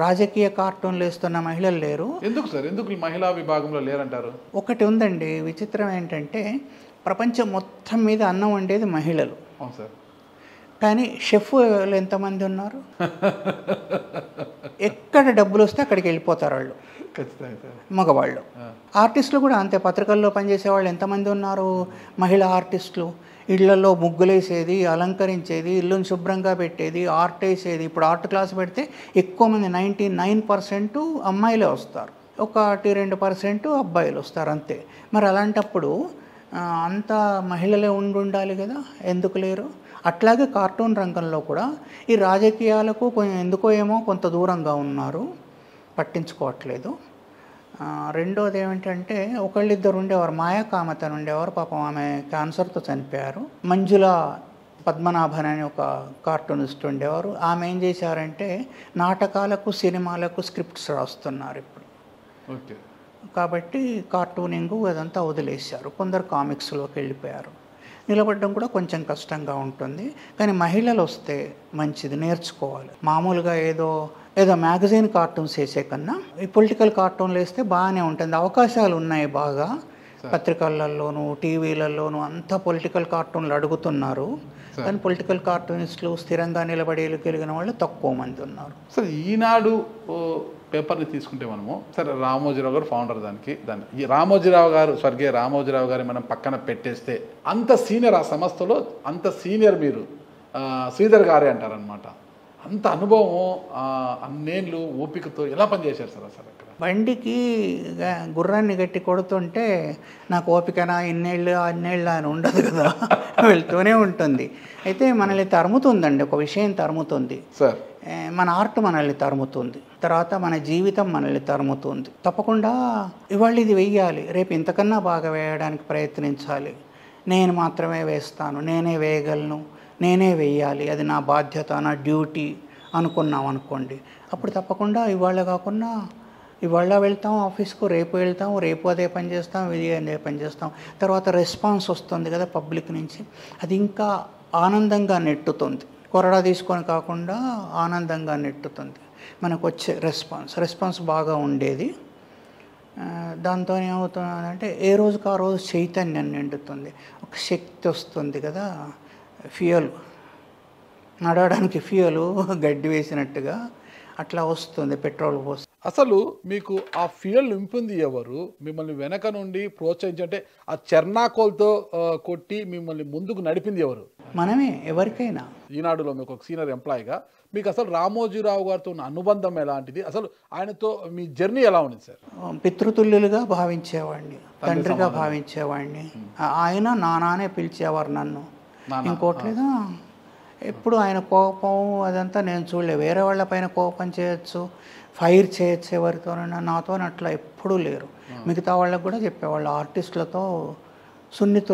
రాజకీయ కార్టూన్లు వేస్తున్న మహిళలు లేరు. ఎందుకు సార్? ఎందుకు మహిళా విభాగంలో లేరంటారు? ఒకటి ఉందండి, విచిత్రం ఏంటంటే ప్రపంచం మొత్తం మీద అన్నం వండేది మహిళలు. అవును సార్. కానీ షెఫ్లు ఎంతమంది ఉన్నారు? ఎక్కడ డబ్బులు వస్తే అక్కడికి వెళ్ళిపోతారు వాళ్ళు, మగవాళ్ళు. ఆర్టిస్టులు కూడా అంతే. పత్రికల్లో పనిచేసే వాళ్ళు ఎంతమంది ఉన్నారు? మహిళా ఆర్టిస్టులు. ఇళ్లలో ముగ్గులేసేది, అలంకరించేది, ఇల్లుని శుభ్రంగా పెట్టేది, ఆర్ట్ వేసేది. ఇప్పుడు ఆర్ట్ క్లాస్ పెడితే ఎక్కువ మంది 99% అమ్మాయిలే వస్తారు, 1-2% అబ్బాయిలు వస్తారు అంతే. మరి అలాంటప్పుడు అంతా మహిళలే ఉండాలి కదా, ఎందుకు లేరు? అట్లాగే కార్టూన్ రంగంలో కూడా ఈ రాజకీయాలకు ఎందుకో ఏమో కొంత దూరంగా ఉన్నారు, పట్టించుకోవట్లేదు. రెండోది ఏమిటంటే ఒకళ్ళిద్దరు ఉండేవారు, మాయా కామత్ అని ఉండేవారు, పాపం ఆమె క్యాన్సర్తో చనిపోయారు. మంజుల పద్మనాభన్ అని ఒక కార్టూనిస్ట్ ఉండేవారు. ఆమె ఏం చేశారంటే నాటకాలకు, సినిమాలకు స్క్రిప్ట్స్ రాస్తున్నారు ఇప్పుడు. ఓకే. కాబట్టి కార్టూనింగ్ అదంతా వదిలేశారు. కొందరు కామిక్స్లోకి వెళ్ళిపోయారు. నిలబడడం కూడా కొంచెం కష్టంగా ఉంటుంది. కానీ మహిళలు వస్తే మంచిది, నేర్చుకోవాలి. మామూలుగా ఏదో మ్యాగజైన్ కార్టూన్స్ వేసే కన్నా ఈ పొలిటికల్ కార్టూన్లు వేస్తే బాగానే ఉంటుంది. అవకాశాలు ఉన్నాయి బాగా, పత్రికలలోనూ టీవీలలోనూ అంతా పొలిటికల్ కార్టూన్లు అడుగుతున్నారు. కానీ పొలిటికల్ కార్టూనిస్టులు స్థిరంగా నిలబడగలిగిన వాళ్ళు తక్కువ మంది ఉన్నారు. సార్ ఈనాడు పేపర్ని తీసుకుంటే మనము సరే రామోజీరావు గారు ఫౌండర్ ఈ రామోజీరావు గారు స్వర్గీయ రామోజీరావు గారిని మనం పక్కన పెట్టేస్తే అంత సీనియర్ ఆ సంస్థలో అంత సీనియర్ మీరు శ్రీధర్ గారే అంటారనమాట. అంత అనుభవం అన్నేళ్ళు ఓపికతో ఎలా పనిచేశారు సార్ అసలు అక్కడ? బండికి గుర్రాన్ని గట్టి కొడుతుంటే నాకు ఓపికనా ఇన్నేళ్ళు అన్నేళ్ళు అని ఉండదు కదా, వెళ్తూనే ఉంటుంది. అయితే మనల్ని తరుముతుందండి, ఒక విషయం తరుముతుంది సార్. మన ఆర్ట్ మనల్ని తరుముతుంది, తర్వాత మన జీవితం మనల్ని తరుముతుంది. తప్పకుండా ఇవాళ ఇది వెయ్యాలి, రేపు ఇంతకన్నా బాగా వేయడానికి ప్రయత్నించాలి, నేను మాత్రమే వేస్తాను, నేనే వేయగలను, నేనే వేయాలి, అది నా బాధ్యత, నా డ్యూటీ అనుకున్నాం అనుకోండి. అప్పుడు తప్పకుండా ఇవాళ కాకుండా ఇవాళ వెళ్తాం ఆఫీస్కు, రేపు వెళ్తాం, రేపు అదే పని చేస్తాం, ఇది అదే పని చేస్తాం. తర్వాత రెస్పాన్స్ వస్తుంది కదా పబ్లిక్ నుంచి, అది ఇంకా ఆనందంగా నెట్టుతుంది. కొరడా తీసుకొని కాకుండా ఆనందంగా నెట్టుతుంది. మనకు వచ్చే రెస్పాన్స్ బాగా ఉండేది. దాంతో ఏమవుతుందంటే ఏ రోజుకి ఆ రోజు చైతన్యం నిండుతుంది, ఒక శక్తి వస్తుంది కదా, ఫ్యూయల్ నడవడానికి ఫ్యూయలు గడ్డి వేసినట్టుగా అట్లా వస్తుంది, పెట్రోల్ పోస్తుంది. అసలు మీకు ఆ ఫ్యూయల్ నింపింది ఎవరు? మిమ్మల్ని వెనక నుండి ప్రోత్సహించంటే ఆ చెర్నాకోల్తో కొట్టి మిమ్మల్ని ముందుకు నడిపింది ఎవరు? మనమే. ఎవరికైనా ఈనాడులో మీకు ఒక సీనియర్ ఎంప్లాయీగా మీకు అసలు రామోజీరావు గారితో ఉన్న అనుబంధం ఎలాంటిది? అసలు ఆయనతో మీ జర్నీ ఎలా ఉంది సార్? పితృతుల్యులుగా భావించేవాడిని, తండ్రిగా భావించేవాడిని. ఆయన నానానే పిలిచేవారు నన్ను, ఇంకోట్లేదా. ఎప్పుడు ఆయన కోపం అదంతా నేను చూడలే. వేరే వాళ్ళ పైన కోపం చేయొచ్చు, ఫైర్ చేయొచ్చు ఎవరితోనైనా, నాతో అట్లా ఎప్పుడూ లేరు. మిగతా వాళ్ళకు కూడా చెప్పేవాళ్ళు, ఆర్టిస్టులతో సున్నిత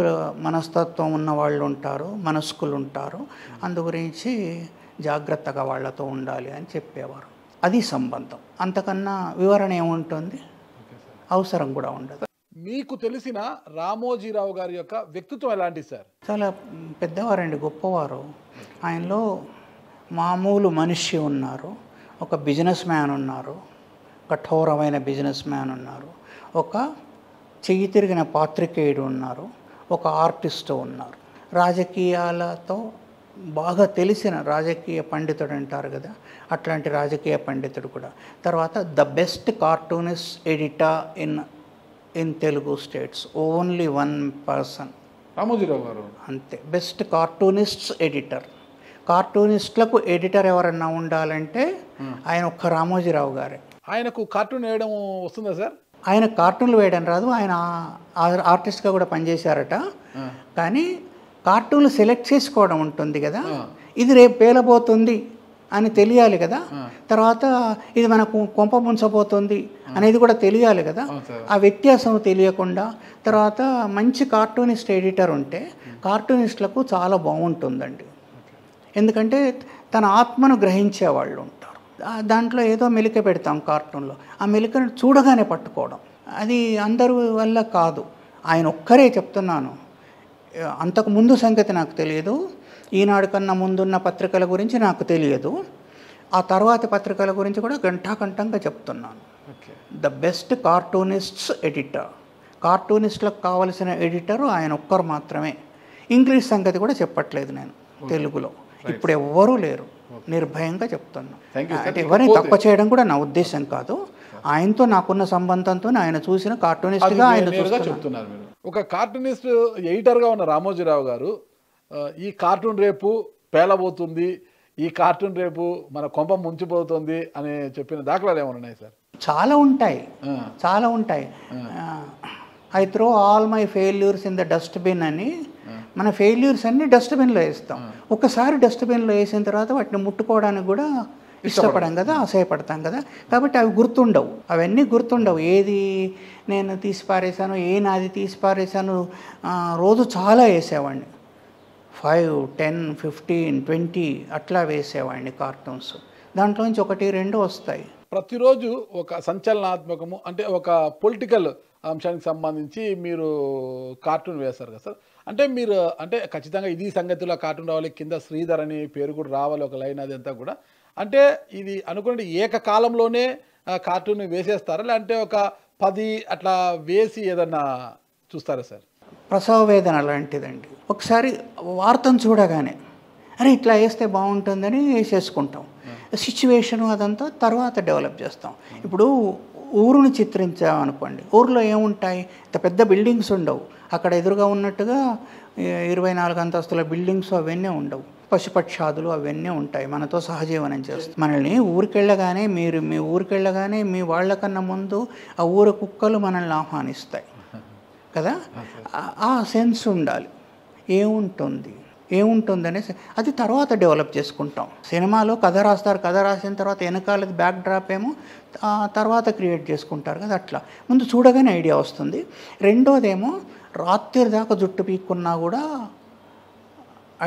మనస్తత్వం ఉన్న వాళ్ళు ఉంటారు, మనస్కులు ఉంటారు, అందు గురించి జాగ్రత్తగా వాళ్ళతో ఉండాలి అని చెప్పేవారు. అది సంబంధం, అంతకన్నా వివరణ ఏముంటుంది, అవసరం కూడా ఉండదు. మీకు తెలిసిన రామోజీరావు గారి యొక్క వ్యక్తిత్వం ఎలాంటి సార్? చాలా పెద్దవారండి, గొప్పవారు. ఆయనలో మామూలు మనిషి ఉన్నారు, ఒక బిజినెస్ మ్యాన్ ఉన్నారు, కఠోరమైన బిజినెస్ మ్యాన్ ఉన్నారు, ఒక చెయ్యి తిరిగిన పాత్రికేయుడు ఉన్నారు, ఒక ఆర్టిస్టు ఉన్నారు, రాజకీయాలతో బాగా తెలిసిన రాజకీయ పండితుడు అంటారు కదా, అట్లాంటి రాజకీయ పండితుడు కూడా. తర్వాత the best cartoonist editor in Telugu states, only one person, Ramoji Rao గారు అంతే. Best cartoonists editor. కార్టూనిస్టులకు ఎడిటర్ ఎవరన్నా ఉండాలంటే ఆయన ఒక్క రామోజీరావు గారే. ఆయనకు కార్టూన్ వేయడం వస్తుందా సార్? ఆయన కార్టూన్లు వేయడం రాదు, ఆయన ఆర్టిస్ట్గా కూడా పనిచేశారట. కానీ కార్టూన్లు సెలెక్ట్ చేసుకోవడం ఉంటుంది కదా, ఇది రేపు పేలబోతుంది అని తెలియాలి కదా, తర్వాత ఇది మనకు కొంప ముంచబోతుంది అనేది కూడా తెలియాలి కదా. ఆ వ్యత్యాసం తెలియకుండా తర్వాత మంచి కార్టూనిస్ట్ ఎడిటర్ ఉంటే కార్టూనిస్టులకు చాలా బాగుంటుందండి. ఎందుకంటే తన ఆత్మను గ్రహించే వాళ్ళు ఉంటారు. దాంట్లో ఏదో మెలిక పెడతాం కార్టూన్లో, ఆ మెలికను చూడగానే పట్టుకోవడం, అది అందరి వల్ల కాదు. ఆయన ఒక్కరే చెప్తున్నాను, అంతకు ముందు సంగతి నాకు తెలియదు, ఈనాడు కన్నా ముందున్న పత్రికల గురించి నాకు తెలియదు, ఆ తర్వాతి పత్రికల గురించి కూడా గంటాకంఠంగా చెప్తున్నాను. The best cartoonists editor. కార్టూనిస్టులకు కావలసిన ఎడిటరు ఆయన ఒక్కరు మాత్రమే. ఇంగ్లీష్ సంగతి కూడా చెప్పట్లేదు నేను తెలుగులో, ఇప్పుడు ఎవ్వరూ లేరు, నిర్భయంగా చెప్తున్నాను. అంటే ఎవరిని తక్కువ చేయడం కూడా నా ఉద్దేశం కాదు, ఆయనతో నాకున్న సంబంధంతో ఆయన చూసిన కార్టూనిస్ట్గా ఆయన చెప్తున్నారు. మీరు ఒక కార్టూనిస్ట్ ఎడిటర్గా ఉన్న రామోజీరావు గారు ఈ కార్టూన్ రేపు పేలబోతుంది, ఈ కార్టూన్ రేపు మన కొంప ముంచిపోతుంది అని చెప్పిన దాఖలాలు ఏమైనా ఉన్నాయి సార్? చాలా ఉంటాయి, చాలా ఉంటాయి. I throw all my failures in the dustbin అని, మన ఫెయిల్యూర్స్ అన్ని డస్ట్బిన్లో వేస్తాం. ఒకసారి డస్ట్బిన్లో వేసిన తర్వాత వాటిని ముట్టుకోవడానికి కూడా ఇష్టపడం కదా, ఆశయపడతాం కదా, కాబట్టి అవి గుర్తుండవు, అవన్నీ గుర్తుండవు. ఏది నేను తీసి పారేశాను, నాది తీసి పారేశాను, రోజు చాలా వేసేవాడిని, 5, 10, 15, 20 అట్లా వేసేవాడిని కార్టూన్స్. దాంట్లోంచి 1, 2 వస్తాయి. ప్రతిరోజు ఒక సంచలనాత్మకము అంటే ఒక పొలిటికల్ అంశానికి సంబంధించి మీరు కార్టూన్ వేస్తారు కదా సార్, అంటే మీరు అంటే ఖచ్చితంగా ఇది సంగతిలో కార్టూన్ రావాలి, కింద శ్రీధర్ అని పేరు కూడా రావాలి, ఒక లైన్ అది అంతా కూడా, అంటే ఇది అనుకున్నట్టు ఏకకాలంలోనే కార్టూన్ వేసేస్తారా, లేదంటే ఒక 10 అట్లా వేసి ఏదన్నా చూస్తారా సార్? ప్రసవ వేదన లాంటిదండి. ఒకసారి వార్తను చూడగానే అరే ఇట్లా వేస్తే బాగుంటుందని వేసేసుకుంటాం. సిచ్యువేషను అదంతా తర్వాత డెవలప్ చేస్తాం. ఇప్పుడు ఊరుని చిత్రించామనుకోండి, ఊరిలో ఏముంటాయి, ఇంత పెద్ద బిల్డింగ్స్ ఉండవు. అక్కడ ఎదురుగా ఉన్నట్టుగా 24 అంతస్తుల బిల్డింగ్స్ అవన్నీ ఉండవు. పశుపక్షాదులు అవన్నీ ఉంటాయి, మనతో సహజీవనం చేస్తాయి. మనల్ని ఊరికెళ్ళగానే మీ ఊరికెళ్ళగానే మీ వాళ్ళకన్నా ముందు ఆ ఊరు కుక్కలు మనల్ని ఆహ్వానిస్తాయి కదా. ఆ సెన్స్ ఉండాలి. ఏముంటుంది అది తర్వాత డెవలప్ చేసుకుంటాం. సినిమాలో కథ రాస్తారు, కథ రాసిన తర్వాత వెనకాలది బ్యాక్ డ్రాప్ ఏమో తర్వాత క్రియేట్ చేసుకుంటారు కదా. అట్లా ముందు చూడగానే ఐడియా వస్తుంది. రెండోదేమో రాత్రి దాకా జుట్టు పీక్కున్నా కూడా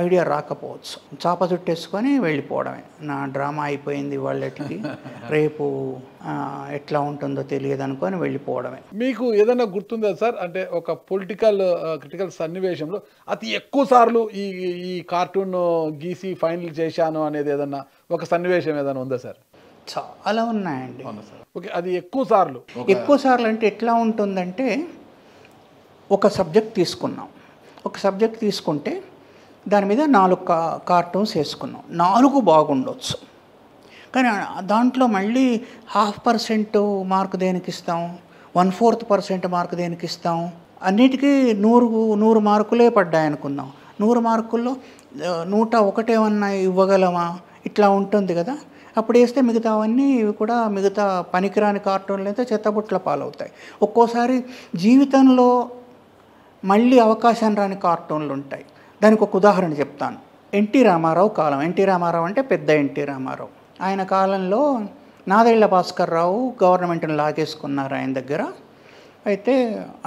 ఐడియా రాకపోవచ్చు. చాప చుట్టేసుకొని వెళ్ళిపోవడమే. నా డ్రామా అయిపోయింది వాళ్ళకి, రేపు ఎట్లా ఉంటుందో తెలియదు అనుకొని వెళ్ళిపోవడమే. మీకు ఏదైనా గుర్తుందా సార్, అంటే ఒక క్రిటికల్ సన్నివేశంలో అతి ఎక్కువ సార్లు ఈ కార్టూన్ గీసి ఫైనల్ చేశాను అనేది ఏదన్నా ఒక సన్నివేశం ఏదైనా ఉందా సార్? చాలా ఉన్నాయండి. అవునా సార్? ఓకే, అది ఎక్కువ సార్లు అంటే ఎట్లా ఉంటుందంటే, ఒక సబ్జెక్ట్ తీసుకుంటే దాని మీద 4 కార్టూన్స్ వేసుకున్నాం. 4 బాగుండొచ్చు, కానీ దాంట్లో మళ్ళీ 0.5% మార్క్ దేనికి ఇస్తాం, 1/4% మార్క్ దేనికి ఇస్తాం. అన్నిటికీ 100 మార్కులే పడ్డాయి అనుకుందాం. 100 మార్కుల్లో 101 ఏమన్నా ఇవ్వగలమా, ఇట్లా ఉంటుంది కదా. అప్పుడు వేస్తే మిగతావన్నీ కూడా మిగతా పనికిరాని కార్టూన్లు అయితే చెత్తబుట్ల పాలవుతాయి. ఒక్కోసారి జీవితంలో మళ్ళీ అవకాశం రాని కార్టూన్లు ఉంటాయి. దానికి ఒక ఉదాహరణ చెప్తాను. ఎన్టీ రామారావు కాలం. ఎన్టీ రామారావు అంటే పెద్ద ఎన్టీ రామారావు. ఆయన కాలంలో నాదెళ్ల భాస్కర్ రావు గవర్నమెంట్ని లాగేసుకున్నారు ఆయన దగ్గర. అయితే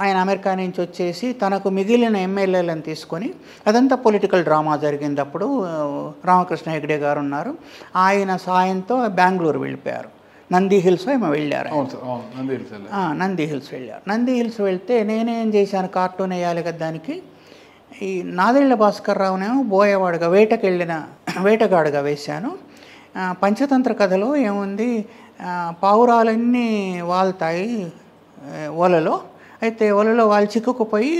ఆయన అమెరికా నుంచి వచ్చేసి తనకు మిగిలిన ఎమ్మెల్యేలను తీసుకొని, అదంతా పొలిటికల్ డ్రామా జరిగింది. అప్పుడు రామకృష్ణ హెగ్డే గారు ఉన్నారు. ఆయన సాయంతో బెంగళూరు వెళ్ళిపోయారు. నంది హిల్స్ ఏమో వెళ్ళారు. నంది హిల్స్ వెళ్తే నేనేం చేశాను, కార్టూన్ వేయాలి కదా దానికి. ఈ నాదెళ్ల భాస్కర్ రావునేమో బోయేవాడుగా వేటగాడుగా వేశాను. పంచతంత్ర కథలో ఏముంది, పావురాలన్నీ వాళ్తాయి వలలో. అయితే వలలో వాళ్ళు చిక్కుకుపోయి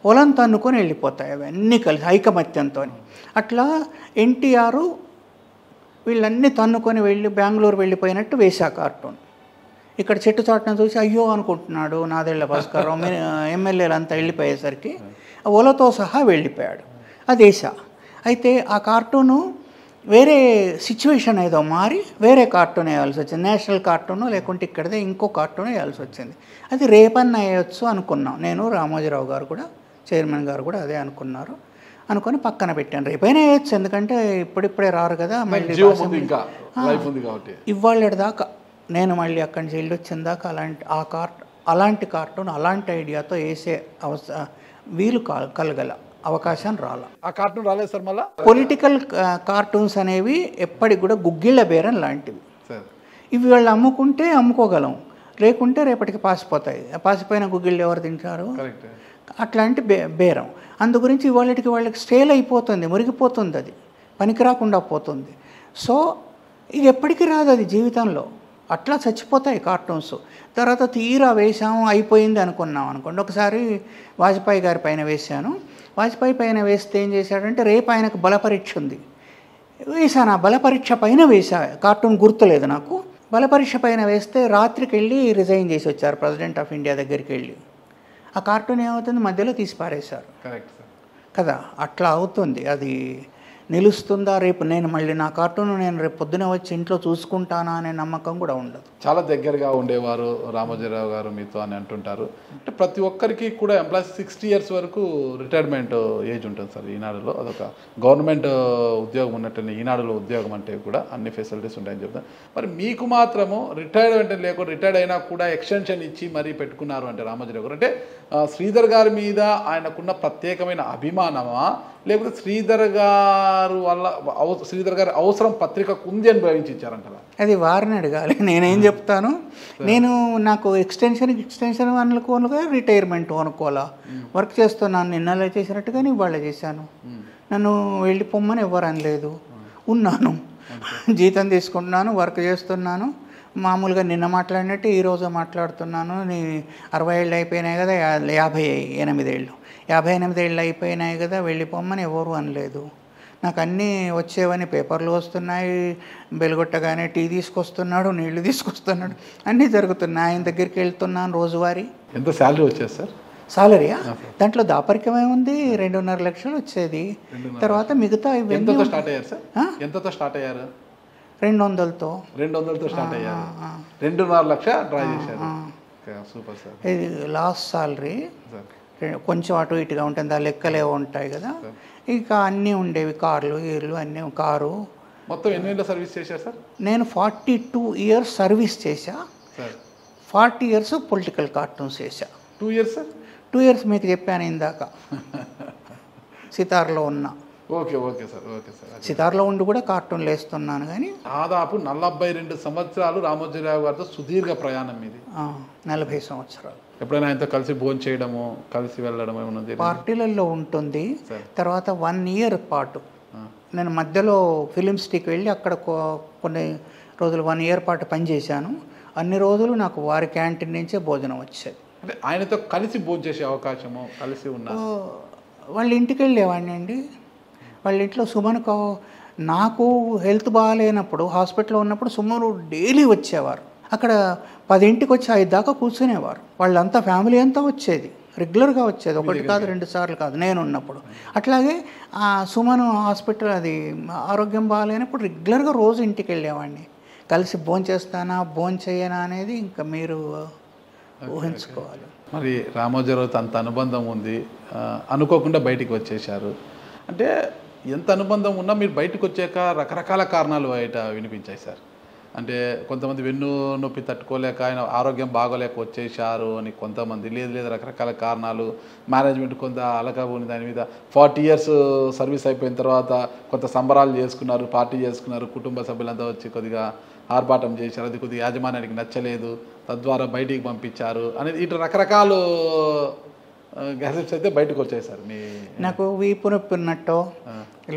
వలను తన్నుకొని వెళ్ళిపోతాయి అవన్నీ కలిసి ఐకమత్యంతో. అట్లా ఎన్టీఆర్ వీళ్ళన్నీ తన్నుకొని బెంగళూరు వెళ్ళిపోయినట్టు వేశా కార్టూన్. ఇక్కడ చెట్టు చాటును చూసి అయ్యో అనుకుంటున్నాడు నాదెళ్ల భాస్కర్ రావు. ఎమ్మెల్యేలు అంతా వెళ్ళిపోయేసరికి ఒలతో సహా వెళ్ళిపోయాడు. అది వేసా. అయితే ఆ కార్టూను వేరే సిచ్యువేషన్ ఏదో మారి వేరే కార్టూన్ వేయాల్సి వచ్చింది. నేషనల్ కార్టూను లేకుంటే ఇక్కడదే ఇంకో కార్టూన్ వేయాల్సి వచ్చింది. అది రేపన్నా వేయచ్చు అనుకున్నాం. నేను, రామోజీరావు గారు కూడా, చైర్మన్ గారు కూడా అదే అనుకొని పక్కన పెట్టాను. రేపైనా వేయచ్చు, ఎందుకంటే ఇప్పుడిప్పుడే రారు కదా. మళ్ళీ ఇవాళ దాకా నేను మళ్ళీ అక్కడి నుంచి వెళ్ళొచ్చిన దాకా అలాంటి కార్టూన్ అలాంటి ఐడియాతో వేసే వీలు కలగల, అవకాశం రాలా. ఆ కార్టూన్ రాలేదు సార్. మళ్ళీ పొలిటికల్ కార్టూన్స్ అనేవి ఎప్పటికి కూడా గుగ్గిళ్ళ బేరం లాంటివి. ఇవి వాళ్ళు అమ్ముకోగలం, లేకుంటే రేపటికి పాసిపోతాయి. పాసిపోయిన గుగ్గిళ్ళు ఎవరు తింటారు? అట్లాంటి బేరం. అందు గురించి వాళ్ళకి స్టేల్ అయిపోతుంది, మురిగిపోతుంది, అది పనికి రాకుండా పోతుంది. సో ఇది ఎప్పటికీ రాదు అది జీవితంలో. అట్లా చచ్చిపోతాయి కార్టూన్స్. తర్వాత తీరా వేసాము అయిపోయింది అనుకోండి. ఒకసారి వాజ్పేయి గారి పైన వేశాను. వాజ్పేయి పైన వేస్తే ఏం చేశాడంటే, రేపు ఆయనకు బలపరీక్ష ఉంది. వేశాను. ఆ బలపరీక్ష పైన వేసా. కార్టూన్ గుర్తులేదు నాకు. బలపరీక్ష పైన వేస్తే రాత్రికి వెళ్ళి రిజైన్ చేసి వచ్చారు ప్రెసిడెంట్ ఆఫ్ ఇండియా దగ్గరికి వెళ్ళి. ఆ కార్టూన్ ఏమవుతుంది, మధ్యలో తీసి పారేశారు కదా. అట్లా అవుతుంది. అది నిలుస్తుందా? రేపు మళ్ళీ నా కార్టూన్ రేపు పొద్దున వచ్చి ఇంట్లో చూసుకుంటానా అనే నమ్మకం కూడా ఉండదు. చాలా దగ్గరగా ఉండేవారు రామోజీరావు గారు మీతో అని అంటుంటారు. అంటే ప్రతి ఒక్కరికి కూడా ఎంప్లాయీస్ 60 years వరకు రిటైర్మెంట్ ఏజ్ ఉంటుంది సార్ ఈనాడులో. అదొక గవర్నమెంట్ ఉద్యోగం ఉన్నట్టు ఈనాడులో ఉద్యోగం అంటే కూడా అన్ని ఫెసిలిటీస్ ఉంటాయని చెప్తాను. మరి మీకు మాత్రము రిటైర్మెంట్ లేకుండా రిటైర్డ్ అయినా కూడా ఎక్స్టెన్షన్ ఇచ్చి మరీ పెట్టుకున్నారు అంటే రామోజీరావు గారు. అంటే శ్రీధర్ గారి మీద ఆయనకున్న ప్రత్యేకమైన అభిమానమా, లేకపోతే శ్రీధర్ గారి అవసరం పత్రికకు ఉంది అని భావించారంటారా? అది వారిని అడగాలి, నేనేం చెప్తాను. నాకు ఎక్స్టెన్షన్ అనుకోనుగా రిటైర్మెంట్ అనుకోవాలా. వర్క్ చేస్తున్నాను, నిన్నలే చేసినట్టుగానే ఇవాళ చేశాను. నన్ను వెళ్ళిపోమ్మని ఎవరు అనలేదు. ఉన్నాను, జీతం తీసుకుంటున్నాను, వర్క్ చేస్తున్నాను. మామూలుగా నిన్న మాట్లాడినట్టు ఈరోజు మాట్లాడుతున్నాను. 60 ఏళ్ళు అయిపోయినాయి కదా, 58 ఏళ్ళు అయిపోయినాయి కదా, వెళ్ళిపోమ్మని ఎవరు అనలేదు. నాకు అన్నీ వచ్చేవని, పేపర్లు వస్తున్నాయి, బెలుగొట్టగానే టీ తీసుకొస్తున్నాడు, నీళ్లు తీసుకొస్తున్నాడు, అన్నీ జరుగుతున్నాయి. ఆయన దగ్గరికి వెళ్తున్నాను రోజువారీ. ఎంత శాలరీ వచ్చేది సార్? సాలరీయా? దాంట్లో దాపరికమే ఉంది, 2.5 లక్షలు వచ్చేది. తర్వాత మిగతా ఎంతతో స్టార్ట్ అయ్యారు సార్? ఎంతతో స్టార్ట్ అయ్యారు? 200తో. 200తో స్టార్ట్ అయ్యారు. 2.5 లక్ష డ్రా చేశారు. Super sir. ఇది లాస్ట్ సాలరీ. కొంచెం అటు ఇటుగా ఉంటుంది, ఆ లెక్కలే ఉంటాయి కదా. ఇక అన్నీ ఉండేవి, కార్లు గీర్లు అన్నీ. కారు మొత్తం ఎన్ని ఏళ్ళ సర్వీస్ చేశారు సార్? నేను 42 ఇయర్స్ సర్వీస్ చేశా. 40 ఇయర్స్ పొలిటికల్ కార్టూన్స్ చేశా. 2 ఇయర్స్ సార్? 2 ఇయర్స్ మీకు చెప్పాను ఇందాక, సితార్లో ఉన్నా. Okay okay sir, okay sir. సితార్లో ఉండి కూడా కార్టూన్లు వేస్తున్నాను. కానీ దాదాపు 42 సంవత్సరాలు రామోజీరావు గారితో సుదీర్ఘ ప్రయాణం ఇది. 40 సంవత్సరాలు. ఎప్పుడైనా ఆయనతో కలిసి భోజనం చేయడము, కలిసి వెళ్ళడం ఏమన్నా? పార్టీలలో ఉంటుంది. తర్వాత 1 ఇయర్ పాటు నేను మధ్యలో ఫిలిం స్టిక్ వెళ్ళి అక్కడ కొన్ని రోజులు 1 ఇయర్ పాటు పనిచేశాను. అన్ని రోజులు నాకు వారి క్యాంటీన్ నుంచే భోజనం వచ్చేది. అంటే ఆయనతో కలిసి భోజనం చేసే అవకాశము, కలిసి ఉన్న వాళ్ళ ఇంటికి వెళ్ళేవాడిని అండి. వాళ్ళ ఇంట్లో సుమన్కు, నాకు హెల్త్ బాగాలేనప్పుడు హాస్పిటల్లో ఉన్నప్పుడు సుమను డైలీ వచ్చేవారు. అక్కడ 10ంటికి వచ్చి 5 దాకా కూర్చునేవారు. వాళ్ళంతా ఫ్యామిలీ అంతా వచ్చేది, రెగ్యులర్గా వచ్చేది. 1 కాదు 2 సార్లు కాదు నేను ఉన్నప్పుడు. అట్లాగే సుమను హాస్పిటల్ అది ఆరోగ్యం బాగాలేనప్పుడు రెగ్యులర్గా రోజు ఇంటికి వెళ్ళేవాడిని. కలిసి భోంచేస్తానా భోంచేయనా అనేది ఇంకా మీరు ఊహించుకోవాలి. మరి రామోజీరావుతో అంత అనుబంధం ఉంది, అనుకోకుండా బయటికి వచ్చేశారు. అంటే ఎంత అనుబంధం ఉన్నా మీరు బయటకు వచ్చాక రకరకాల కారణాలు బయట వినిపించాయి సార్. అంటే కొంతమంది వెన్ను నొప్పి తట్టుకోలేక ఆయన ఆరోగ్యం బాగోలేక వచ్చేసారు అని కొంతమంది, లేదు రకరకాల కారణాలు, మేనేజ్మెంట్ కొంత అలక ఉంది దాని మీద. 40 ఇయర్స్ సర్వీస్ అయిపోయిన తర్వాత కొంత సంబరాలు చేసుకున్నారు, పార్టీ చేసుకున్నారు, కుటుంబ సభ్యులంతా వచ్చి కొద్దిగా ఆర్భాటం చేశారు, అది కొద్దిగా యాజమాన్యానికి నచ్చలేదు, తద్వారా బయటికి పంపించారు అనేది ఇటు రకరకాల గ్యాసెట్స్ అయితే బయటకు వచ్చాయి సార్. నాకు వీపు నొప్పి ఉన్నట్టో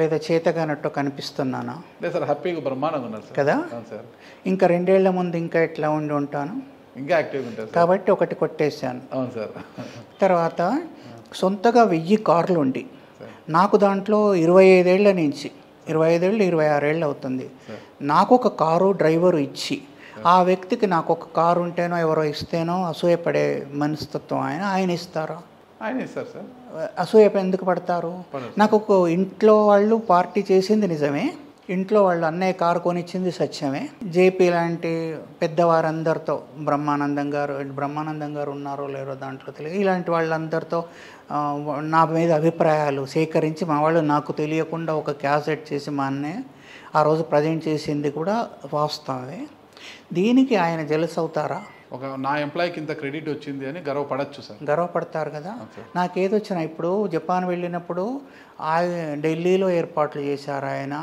లేదా చేతగానట్టో కనిపిస్తున్నానా? లేదు సార్, హ్యాపీగా బ్రహ్మాండంగా ఉన్నారు సార్. కదా సార్. ఇంకా 2 ఏళ్ల ముందు ఇంకా ఎట్లా ఉండి ఉంటాను, ఇంకా యాక్టివ్గా ఉంటారు కాబట్టి ఒకటి కొట్టేశాను. అవును సార్. తర్వాత సొంతగా 1000 కార్లు ఉండి నాకు దాంట్లో 25 ఏళ్ల నుంచి 25 ఏళ్ళు 26 ఏళ్ళు అవుతుంది. నాకు ఒక కారు డ్రైవరు ఇచ్చి ఆ వ్యక్తికి నాకు ఒక కారు ఉంటేనో ఎవరో ఇస్తేనో అసూయపడే మనస్తత్వం ఆయన ఇస్తారా? ఆయన ఇస్తారు సార్. అసూయ ఎందుకు పడతారు? నాకు ఒక ఇంట్లో వాళ్ళు పార్టీ చేసింది నిజమే, ఇంట్లో వాళ్ళు అన్నయ్య కారు కొనిచ్చింది సత్యమే. జేపీ లాంటి పెద్దవారందరితో, బ్రహ్మానందం గారు ఉన్నారో లేరో దాంట్లో తెలియదు, ఇలాంటి వాళ్ళందరితో నా మీద అభిప్రాయాలు సేకరించి మా వాళ్ళు నాకు తెలియకుండా ఒక క్యాసెట్ చేసి మా అన్నయ్య ఆ రోజు ప్రజెంట్ చేసింది కూడా వాస్తవమే. దీనికి ఆయన జెలస్ అవుతారా? ఒక నా ఎంప్లాయీకి ఇంత క్రెడిట్ వచ్చింది అని గర్వపడచ్చు సార్. గర్వపడతారు కదా. నాకేదొచ్చినా ఇప్పుడు జపాన్ వెళ్ళినప్పుడు ఢిల్లీలో ఏర్పాట్లు చేశారు ఆయన,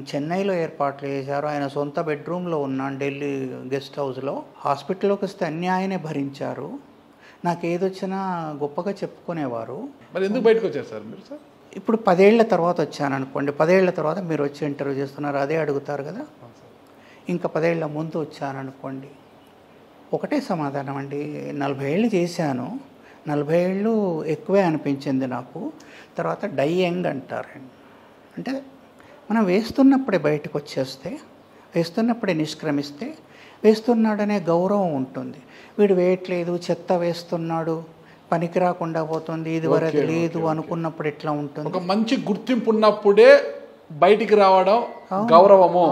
చెన్నైలో ఏర్పాట్లు చేశారు. ఆయన సొంత బెడ్రూమ్లో ఉన్నాను ఢిల్లీ గెస్ట్ హౌస్లో. హాస్పిటల్లోకి వస్తే అన్నీ ఆయనే భరించారు. నాకేదొచ్చినా గొప్పగా చెప్పుకునేవారు. మరి ఎందుకు బయటకు వచ్చారు సార్ మీరు? సార్ ఇప్పుడు 10 ఏళ్ల తర్వాత వచ్చాను అనుకోండి, 10 ఏళ్ల తర్వాత మీరు వచ్చి ఇంటర్వ్యూ చేస్తున్నారు, అదే అడుగుతారు కదా. ఇంకా 10 ఏళ్ల ముందు వచ్చాను అనుకోండి, ఒకటే సమాధానం అండి. 40 ఏళ్ళు చేశాను, 40 ఏళ్ళు ఎక్కువే అనిపించింది నాకు. తర్వాత డై యంగ్ అంటారండి, అంటే మనం వేస్తున్నప్పుడే బయటకు వచ్చేస్తే, వేస్తున్నప్పుడే నిష్క్రమిస్తే వేస్తున్నాడనే గౌరవం ఉంటుంది. వీడు వేయట్లేదు, చెత్త వేస్తున్నాడు, పనికి రాకుండా పోతుంది, ఇది వరకు లేదు అనుకున్నప్పుడు ఎట్లా ఉంటుంది? ఒక మంచి గుర్తింపు ఉన్నప్పుడే బయటికి రావడం గౌరవము,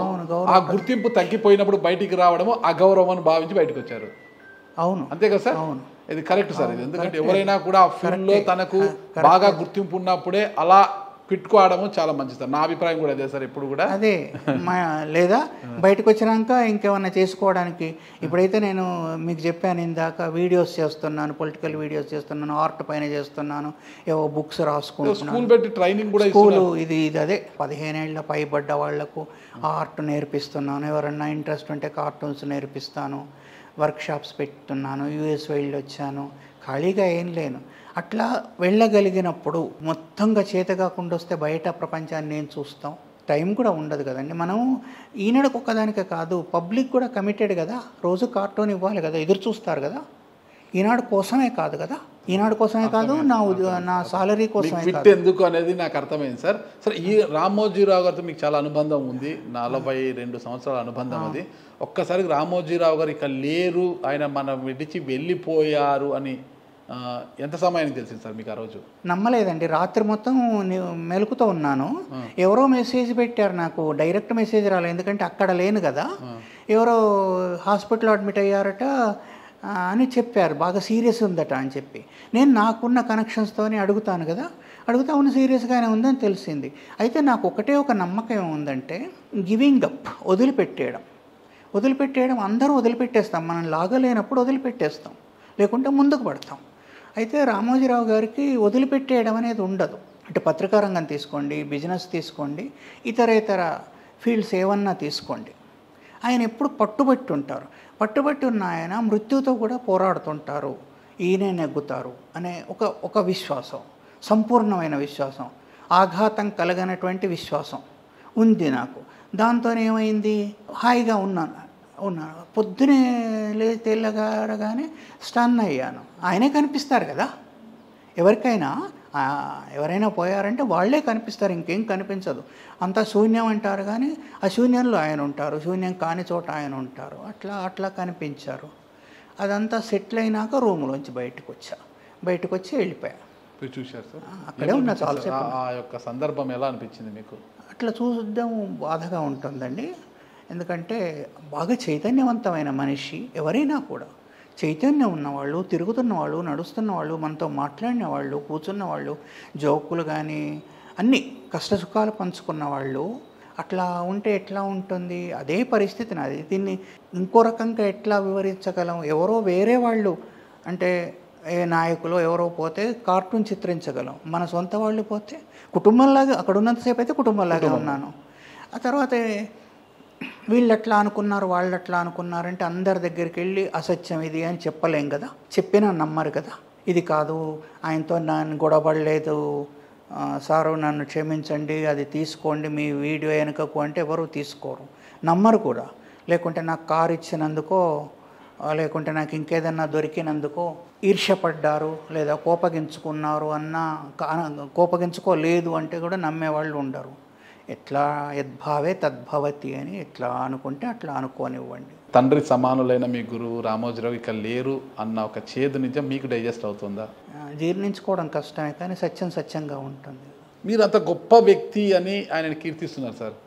ఆ గుర్తింపు తగ్గిపోయినప్పుడు బయటికి రావడము అగౌరవం అని భావించి బయటకు వచ్చారు. అవును, అంతే కదా సార్? అవును, ఇది కరెక్ట్ సార్. ఇది ఎందుకంటే ఎవరైనా కూడా ఆ ఫీల్డ్లో తనకు బాగా గుర్తింపు ఉన్నప్పుడే అలా పెట్టుకోవడము చాలా మంచిది సార్. నా అభిప్రాయం కూడా అదే సార్. ఎప్పుడు కూడా అదే. లేదా బయటకు వచ్చినాక ఇంకేమన్నా చేసుకోవడానికి, ఇప్పుడైతే నేను మీకు చెప్పాను ఇందాక, వీడియోస్ చేస్తున్నాను, పొలిటికల్ వీడియోస్ చేస్తున్నాను, ఆర్ట్ పైన చేస్తున్నాను, ఏవో బుక్స్ రాసుకుంటున్నాను, స్కూల్ పెట్టి ట్రైనింగ్ కూడా స్కూలు ఇది అదే 15 ఏళ్ళ పైబడ్డ వాళ్లకు ఆర్ట్ నేర్పిస్తున్నాను. ఎవరన్నా ఇంట్రెస్ట్ ఉంటే కార్టూన్స్ నేర్పిస్తాను, వర్క్షాప్స్ పెట్టున్నాను, యూఎస్ వెళ్ళి వచ్చాను, ఖాళీగా ఏం లేను. అట్లా వెళ్ళగలిగినప్పుడు మొత్తంగా చేత కాకుండా వస్తే బయట ప్రపంచాన్ని నేను చూస్తాం, టైం కూడా ఉండదు కదండి. మనం ఈనాడుకు ఒక్కదానికే కాదు, పబ్లిక్ కూడా కమిటెడ్ కదా, రోజు కార్టూన్ ఇవ్వాలి కదా, ఎదురు చూస్తారు కదా. ఈనాడు కోసమే కాదు కదా, ఈనాడు కోసమే కాదు, నా సాలరీ కోసమే ఫిట్ కాదు. ఎందుకు అనేది నాకు అర్థమైంది సార్. సరే, ఈ రామోజీరావు గారితో మీకు చాలా అనుబంధం ఉంది, 42 సంవత్సరాల అనుబంధం అది. ఒక్కసారి రామోజీరావు గారు ఇక లేరు, ఆయన మనం విడిచి వెళ్ళిపోయారు అని ఎంత సమయానికి తెలిసింది సార్ మీకు ఆ రోజు? నమ్మలేదండి. రాత్రి మొత్తం మెలుకుతూ ఉన్నాను. ఎవరో మెసేజ్ పెట్టారు నాకు, డైరెక్ట్ మెసేజ్ రాలేదు, ఎందుకంటే అక్కడ లేను కదా. ఎవరో హాస్పిటల్లో అడ్మిట్ అయ్యారట అని చెప్పారు, బాగా సీరియస్ ఉందట అని చెప్పి. నేను నాకున్న కనెక్షన్స్తోనే అడుగుతాను కదా, అడుగుతా ఉన్న సీరియస్గానే ఉందని తెలిసింది. అయితే నాకు ఒకటే ఒక నమ్మకం ఏముందంటే, గివింగ్ అప్, వదిలిపెట్టేయడం అందరూ వదిలిపెట్టేస్తాం, మనం లాగలేనప్పుడు వదిలిపెట్టేస్తాం, లేకుంటే ముందుకు పడతాం. అయితే రామోజీరావు గారికి వదిలిపెట్టేయడం అనేది ఉండదు. అంటే పత్రికా రంగం తీసుకోండి, బిజినెస్ తీసుకోండి, ఇతర ఫీల్డ్స్ ఏమన్నా తీసుకోండి, ఆయన ఎప్పుడు పట్టుబట్టి ఉన్న ఆయన మృత్యుతో కూడా పోరాడుతుంటారు, ఈయనే నెగ్గుతారు అనే ఒక విశ్వాసం, సంపూర్ణమైన విశ్వాసం, ఆఘాతం కలగనటువంటి విశ్వాసం ఉంది నాకు. దాంతో ఏమైంది, హాయిగా ఉన్నాను. పొద్దునే తెల్లగారగానే స్టన్ అయ్యాను. ఆయనే కనిపిస్తారు కదా ఎవరికైనా, ఎవరైనా పోయారంటే వాళ్ళే కనిపిస్తారు, ఇంకేం కనిపించదు. అంతా శూన్యం అంటారు కానీ ఆ శూన్యంలో ఆయన ఉంటారు, శూన్యం కాని చోట ఆయన ఉంటారు. అట్లా కనిపించారు. అదంతా సెటిల్ అయినాక రూములోంచి బయటకు వచ్చి వెళ్ళిపోయా. చూశారు సార్? అక్కడే ఉన్న చాలాసేపు. ఆ యొక్క సందర్భం ఎలా అనిపించింది మీకు? అట్లా చూద్దాం బాధగా ఉంటుందండి. ఎందుకంటే బాగా చైతన్యవంతమైన మనిషి, ఎవరైనా కూడా చైతన్యం ఉన్నవాళ్ళు, తిరుగుతున్నవాళ్ళు, నడుస్తున్నవాళ్ళు, మనతో మాట్లాడిన వాళ్ళు, కూర్చున్న వాళ్ళు, జోకులు కానీ అన్నీ కష్టసుఖాలు పంచుకున్న వాళ్ళు, అట్లా ఉంటే ఎట్లా ఉంటుంది? అదే పరిస్థితి నాది. దీన్ని ఇంకో రకంగా ఎట్లా వివరించగలం? ఎవరో వేరే వాళ్ళు అంటే ఏ నాయకులు ఎవరో పోతే కార్టూన్ చిత్రించగలం, మన సొంత వాళ్ళు పోతే కుటుంబంలాగా, అక్కడ ఉన్నంతసేపు అయితే కుటుంబంలాగా ఉన్నాను. ఆ తర్వాత వీళ్ళు అట్లా అనుకున్నారు, వాళ్ళు అట్లా అనుకున్నారంటే అందరి దగ్గరికి వెళ్ళి అసత్యం ఇది అని చెప్పలేం కదా, చెప్పినా నమ్మరు కదా. ఇది కాదు, ఆయనతో నన్ను గొడవపడలేదు సారు, నన్ను క్షమించండి, అది తీసుకోండి మీ వీడియో వెనుకకు అంటే ఎవరు తీసుకోరు, నమ్మరు కూడా. లేకుంటే నాకు కారు ఇచ్చినందుకో, లేకుంటే నాకు ఇంకేదన్నా దొరికినందుకో ఈర్ష్యపడ్డారు లేదా కోపగించుకున్నారు అన్నా, కోపగించుకోలేదు అంటే కూడా నమ్మేవాళ్ళు ఉండరు. ఎట్లా యద్భావే తద్భవతి అని ఎట్లా అనుకుంటే అట్లా అనుకోనివ్వండి. తండ్రి సమానులైన మీ గురువు రామోజీరావు ఇక లేరు అన్న ఒక చేదు నిజం మీకు డైజెస్ట్ అవుతుందా? జీర్ణించుకోవడం కష్టమే, కానీ సత్యంగా ఉంటుంది. మీరు అంత గొప్ప వ్యక్తి అని ఆయనను కీర్తిస్తున్నారు సార్.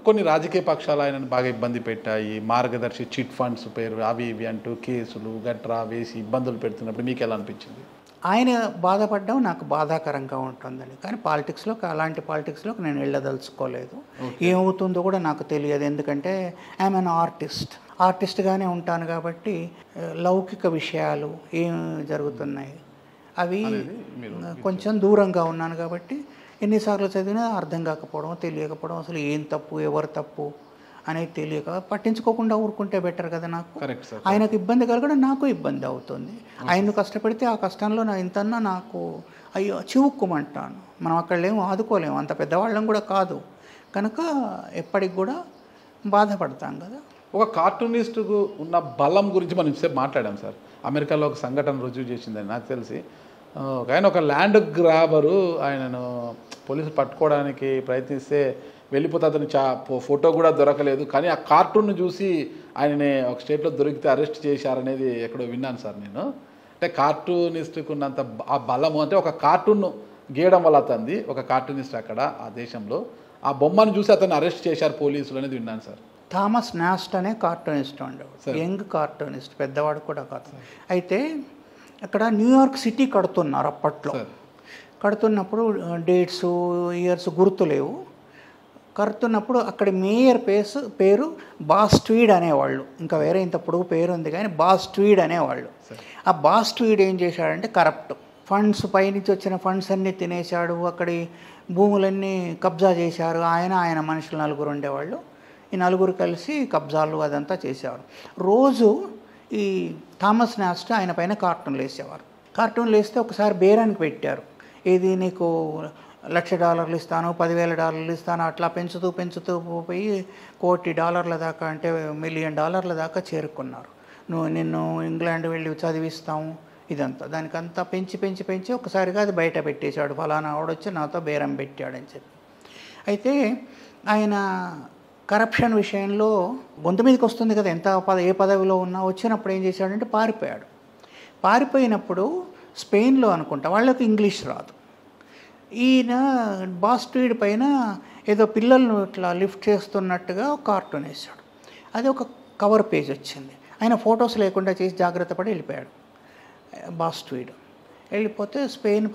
కొన్ని రాజకీయ పక్షాలు ఆయనను బాగా ఇబ్బంది పెట్టాయి, మార్గదర్శి చిట్ ఫండ్స్ పేరు అవి ఇవి అంటూ కేసులు గట్రా వేసి ఇబ్బందులు పెడుతున్నప్పుడు మీకు ఎలా అనిపించింది? ఆయన బాధపడ్డం నాకు బాధాకరంగా ఉంటుందండి. కానీ అలాంటి పాలిటిక్స్లోకి నేను వెళ్ళదలుచుకోలేదు. ఏమవుతుందో కూడా నాకు తెలియదు, ఎందుకంటే ఐఎమ్ అన్ ఆర్టిస్ట్గానే ఉంటాను కాబట్టి లౌకిక విషయాలు ఏం జరుగుతున్నాయి అవి కొంచెం దూరంగా ఉన్నాను కాబట్టి ఎన్నిసార్లు చదివినా అర్థం కాకపోవడం, తెలియకపోవడం, అసలు ఏం తప్పు ఎవరు తప్పు అనేది తెలియక పట్టించుకోకుండా ఊరుకుంటే బెటర్ కదా. నాకు ఆయనకు ఇబ్బంది కలగడం నాకు ఇబ్బంది అవుతుంది. ఆయన్ను కష్టపెడితే ఆ కష్టంలో ఇంతన్నా నాకు అయ్యో చివుక్కుమంటాను. మనం అక్కడ లేము, ఆదుకోలేము, అంత పెద్దవాళ్ళం కూడా కాదు కనుక ఎప్పటికి కూడా బాధపడతాం కదా. ఒక కార్టూనిస్టుకు ఉన్న బలం గురించి మనం ఇంతసేపు మాట్లాడాం సార్. అమెరికాలో ఒక సంఘటన రుజువు చేసిందని నాకు తెలిసి, ఆయన ఒక ల్యాండ్ గ్రాబరు ఆయనను పోలీసులు పట్టుకోవడానికి ప్రయత్నిస్తే వెళ్ళిపోతే అతను ఫోటో కూడా దొరకలేదు, కానీ ఆ కార్టూన్ను చూసి ఆయనని ఒక స్టేట్లో దొరికితే అరెస్ట్ చేశారనేది ఎక్కడో విన్నాను సార్ నేను. అంటే కార్టూనిస్టుకు ఉన్నంత ఆ బలము, అంటే ఒక కార్టూన్ను గీయడం వల్ల అతనిది, ఒక కార్టూనిస్ట్ అక్కడ ఆ దేశంలో ఆ బొమ్మను చూసి అతన్ని అరెస్ట్ చేశారు పోలీసులు అనేది విన్నాను సార్. థామస్ నాస్ట్ అనే కార్టూనిస్ట్ ఉండేవాడు, యంగ్ కార్టూనిస్ట్, పెద్దవాడు కూడా కాదు. అయితే అక్కడ న్యూయార్క్ సిటీ కడుతున్నారు అప్పట్లో. కడుతున్నప్పుడు డేట్స్ ఇయర్స్ గుర్తులేవు. కడుతున్నప్పుడు అక్కడ మేయర్ పేరు బాస్ట్వీడ్ అనేవాళ్ళు, ఇంకా వేరే ఇంత పొడుగు పేరు ఉంది కానీ బాస్ట్వీడ్ అనేవాళ్ళు. ఆ బాస్ట్వీడ్ ఏం చేశాడంటే కరప్ట్, ఫండ్స్ పైనుంచి వచ్చిన ఫండ్స్ అన్నీ తినేశాడు, అక్కడి భూములన్నీ కబ్జా చేశారు. ఆయన మనుషులు నలుగురు ఉండేవాళ్ళు, ఈ నలుగురు కలిసి కబ్జాలు అదంతా చేసేవారు. రోజు ఈ థామస్ నాస్ట్ ఆయన పైన కార్టూన్లు వేసేవారు. కార్టూన్లు వేస్తే ఒకసారి బేరానికి పెట్టారు, ఏది నీకు $1,00,000 ఇస్తాను, $10,000 ఇస్తాను, అట్లా పెంచుతూ పోయి $1,00,00,000 దాకా, అంటే $1,000,000 దాకా చేరుకున్నారు. నిన్ను ఇంగ్లాండ్ వెళ్ళి చదివిస్తాము ఇదంతా. దానికంతా పెంచి ఒకసారిగా అది బయట పెట్టేశాడు. ఫలానా ఆవిడొచ్చి నాతో బేరం పెట్టాడని చెప్పి. అయితే ఆయన కరప్షన్ విషయంలో గొంతు మీదకి వస్తుంది కదా, ఏ పదవిలో ఉన్నా. వచ్చినప్పుడు ఏం చేశాడంటే పారిపోయాడు. పారిపోయినప్పుడు స్పెయిన్లో అనుకుంటా, వాళ్ళకి ఇంగ్లీష్ రాదు. ఈయన బాస్ట్రీడ్ పైన ఏదో పిల్లలను ఇట్లా లిఫ్ట్ చేస్తున్నట్టుగా ఒక కార్టూన్ వేశాడు. అది ఒక కవర్ పేజ్ వచ్చింది. ఆయన ఫొటోస్ లేకుండా చేసి జాగ్రత్త పడి వెళ్ళిపోయాడు బాస్ట్రీడ్. వెళ్ళిపోతే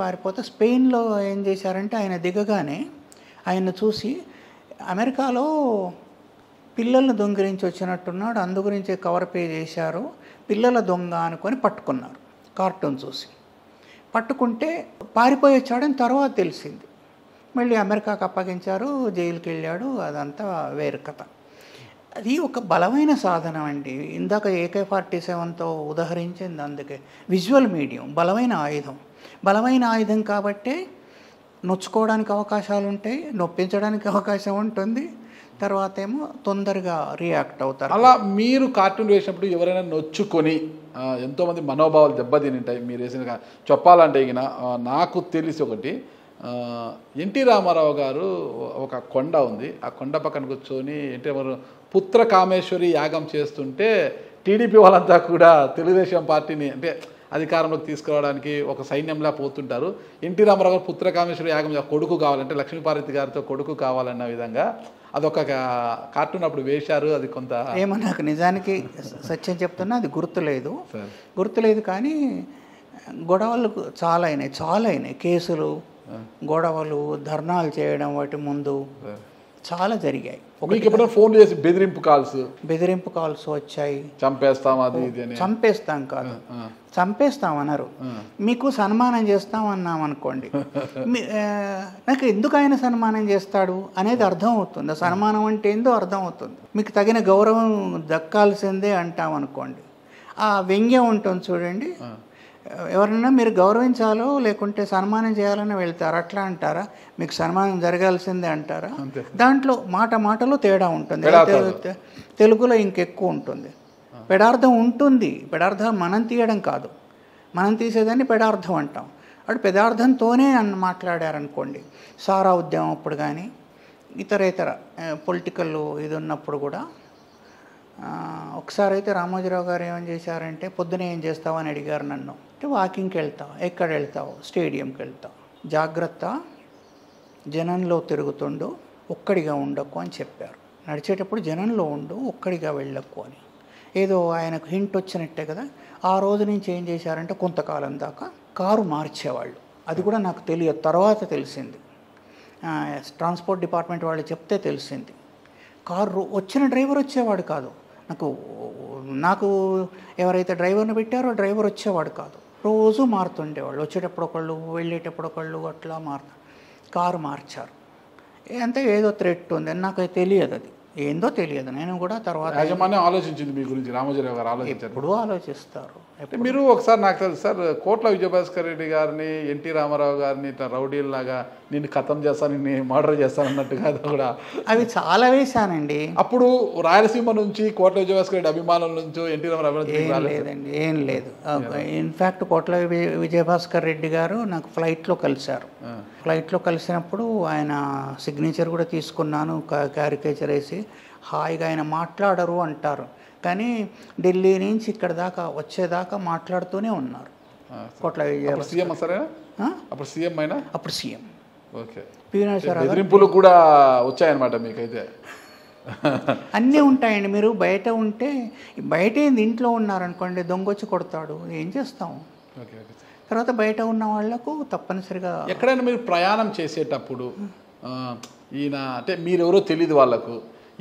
పారిపోతే స్పెయిన్లో ఏం చేశారంటే ఆయన దిగగానే ఆయన చూసి అమెరికాలో పిల్లల్ని దొంగిరించి వచ్చినట్టున్నాడు, అందు గురించి కవర్ పేజ్ చేశారు, పిల్లల దొంగ అనుకొని పట్టుకున్నారు. కార్టూన్ చూసి పట్టుకుంటే పారిపోయి వచ్చాడని తర్వాత తెలిసింది. మళ్ళీ అమెరికాకు అప్పగించారు, జైలుకి వెళ్ళాడు. అదంతా వేరు కథ. అది ఒక బలమైన సాధనం అండి. ఇందాక AK-47తో ఉదహరించింది. అందుకే విజువల్ మీడియం బలమైన ఆయుధం కాబట్టే నొచ్చుకోవడానికి అవకాశాలు ఉంటాయి, నొప్పించడానికి అవకాశం ఉంటుంది, తర్వాత ఏమో తొందరగా రియాక్ట్ అవుతారు. అలా మీరు కార్టూన్ వేసినప్పుడు ఎవరైనా నొచ్చుకొని ఎంతోమంది మనోభావాలు దెబ్బతిని ఉంటాయి మీరు వేసిన. చెప్పాలంటే ఇక నాకు తెలిసి ఒకటి, ఎన్టీ రామారావు గారు ఒక కొండ ఉంది, ఆ కొండ పక్కన కూర్చొని పుత్ర కామేశ్వరి యాగం చేస్తుంటే టీడీపీ వాళ్ళంతా కూడా తెలుగుదేశం పార్టీని అంటే అధికారంలోకి తీసుకురావడానికి ఒక సైన్యంలా పోతుంటారు. ఎన్టీ రామారావు గారు పుత్ర కామేశ్వరి యాగం కొడుకు కావాలంటే లక్ష్మీపార్వతి గారితో కొడుకు కావాలన్న విధంగా అదొక కార్టూన్ అప్పుడు వేశారు. అది కొంత ఏమో నాకు నిజానికి సత్యం చెప్తున్నా అది గుర్తులేదు కానీ గొడవలు చాలా అయినాయి. కేసులు, గొడవలు, ధర్నాలు చేయడం, వాటి ముందు చాలా జరిగాయి. మీకు ఎప్పుడైనా ఫోన్ చేసి బెదిరింపు కాల్స్ వచ్చాయి. చంపేస్తాం, అది ఇది అని. చంపేస్తాం కాదు, చంపేస్తామన్నారు. మీకు సన్మానం చేస్తామన్నాం అనుకోండి, నాకు ఎందుకు ఆయన సన్మానం చేస్తాడు అనేది అర్థం అవుతుంది. సన్మానం అంటే ఏందో అర్థం అవుతుంది. మీకు తగిన గౌరవం దక్కాల్సిందే అంటాం అనుకోండి. ఆ వ్యంగ్యం ఉంటుంది చూడండి. ఎవరైనా మీరు గౌరవించాలో లేకుంటే సన్మానం చేయాలని వెళ్తారు, అట్లా అంటారా? మీకు సన్మానం జరగాల్సిందే అంటారా? దాంట్లో మాటలో తేడా ఉంటుంది. తెలుగులో ఇంకెక్కువ ఉంటుంది. పెడార్థం ఉంటుంది. పెడార్థం మనం తీయడం కాదు, మనం తీసేదాన్ని పెడార్థం అంటాం. అటు పెదార్థంతోనే మాట్లాడారనుకోండి. సారా ఉద్యమం అప్పుడు కానీ ఇతర పొలిటికల్ ఇది ఉన్నప్పుడు కూడా ఒకసారి అయితే రామోజీరావు గారు ఏమని చేశారంటే, పొద్దునే ఏం చేస్తావు అని అడిగారు నన్ను. అంటే వాకింగ్కి వెళ్తావు. ఎక్కడ వెళ్తావు? స్టేడియంకి వెళ్తావు. జాగ్రత్త, జనంలో తిరుగుతుండు, ఒక్కడిగా ఉండకు అని చెప్పారు. నడిచేటప్పుడు జనంలో ఉండు, ఒక్కడిగా వెళ్ళకు అని. ఏదో ఆయనకు హింట్ వచ్చినట్టే కదా. ఆ రోజు నుంచి ఏం చేశారంటే కొంతకాలం దాకా కారు మార్చేవాళ్ళు. అది కూడా నాకు తెలియదు, తర్వాత తెలిసింది. ట్రాన్స్పోర్ట్ డిపార్ట్మెంట్ వాళ్ళు చెప్తే తెలిసింది. కారు వచ్చిన డ్రైవర్ వచ్చేవాడు కాదు. నాకు ఎవరైతే డ్రైవర్ని పెట్టారో డ్రైవర్ వచ్చేవాడు కాదు. రోజు మారుతుండేవాళ్ళు. వచ్చేటప్పుడు ఒకళ్ళు, వెళ్ళేటప్పుడు ఒకళ్ళు, అట్లా కారు మార్చారు. అంటే ఏదో థ్రెట్ ఉంది అని నాకు తెలియదు. అది ఏందో తెలియదు. నేను కూడా తర్వాత యాజమాన్యం ఆలోచించింది మీ గురించి. రామోజీరావు గారు ఆలోచించారు. ఎప్పుడూ ఆలోచిస్తారు. మీరు ఒకసారి నాకు తెలుసు సార్, కోట్ల విజయభాస్కర్ రెడ్డి గారిని, ఎన్టీ రామారావు గారిని ఇట్లా రౌడీల్లాగా నిన్ను ఖతం చేస్తాను, నిన్ను మర్డర్ చేస్తాను అన్నట్టుగా కూడా అవి చాలా వేశానండి. అప్పుడు రాయలసీమ నుంచి కోట్ల విజయభాస్కర్ రెడ్డి అభిమానుల నుంచి ఎన్టీ రామారావు లేదండి, ఏం లేదు. ఇన్ఫ్యాక్ట్ కోట్ల విజయభాస్కర్ రెడ్డి గారు నాకు ఫ్లైట్లో కలిశారు. ఫ్లైట్లో కలిసినప్పుడు ఆయన సిగ్నేచర్ కూడా తీసుకున్నాను. క్యారికేచర్ వేసి హాయిగా ఆయన మాట్లాడరు అంటారు, కానీ ఢిల్లీ నుంచి ఇక్కడ దాకా వచ్చేదాకా మాట్లాడుతూనే ఉన్నారు. కోట్ల అప్పుడు సీఎం బెదిరింపులు కూడా వచ్చాయన్నమాట మీకైతే. అన్నీ ఉంటాయండి. మీరు బయట ఉంటే, బయట ఇంట్లో ఉన్నారనుకోండి, దొంగొచ్చి కొడతాడు, ఏం చేస్తాం. తర్వాత బయట ఉన్న వాళ్లకు తప్పనిసరిగా ఎక్కడైనా మీరు ప్రయాణం చేసేటప్పుడు ఈయన అంటే మీరెవరో తెలియదు వాళ్ళకు,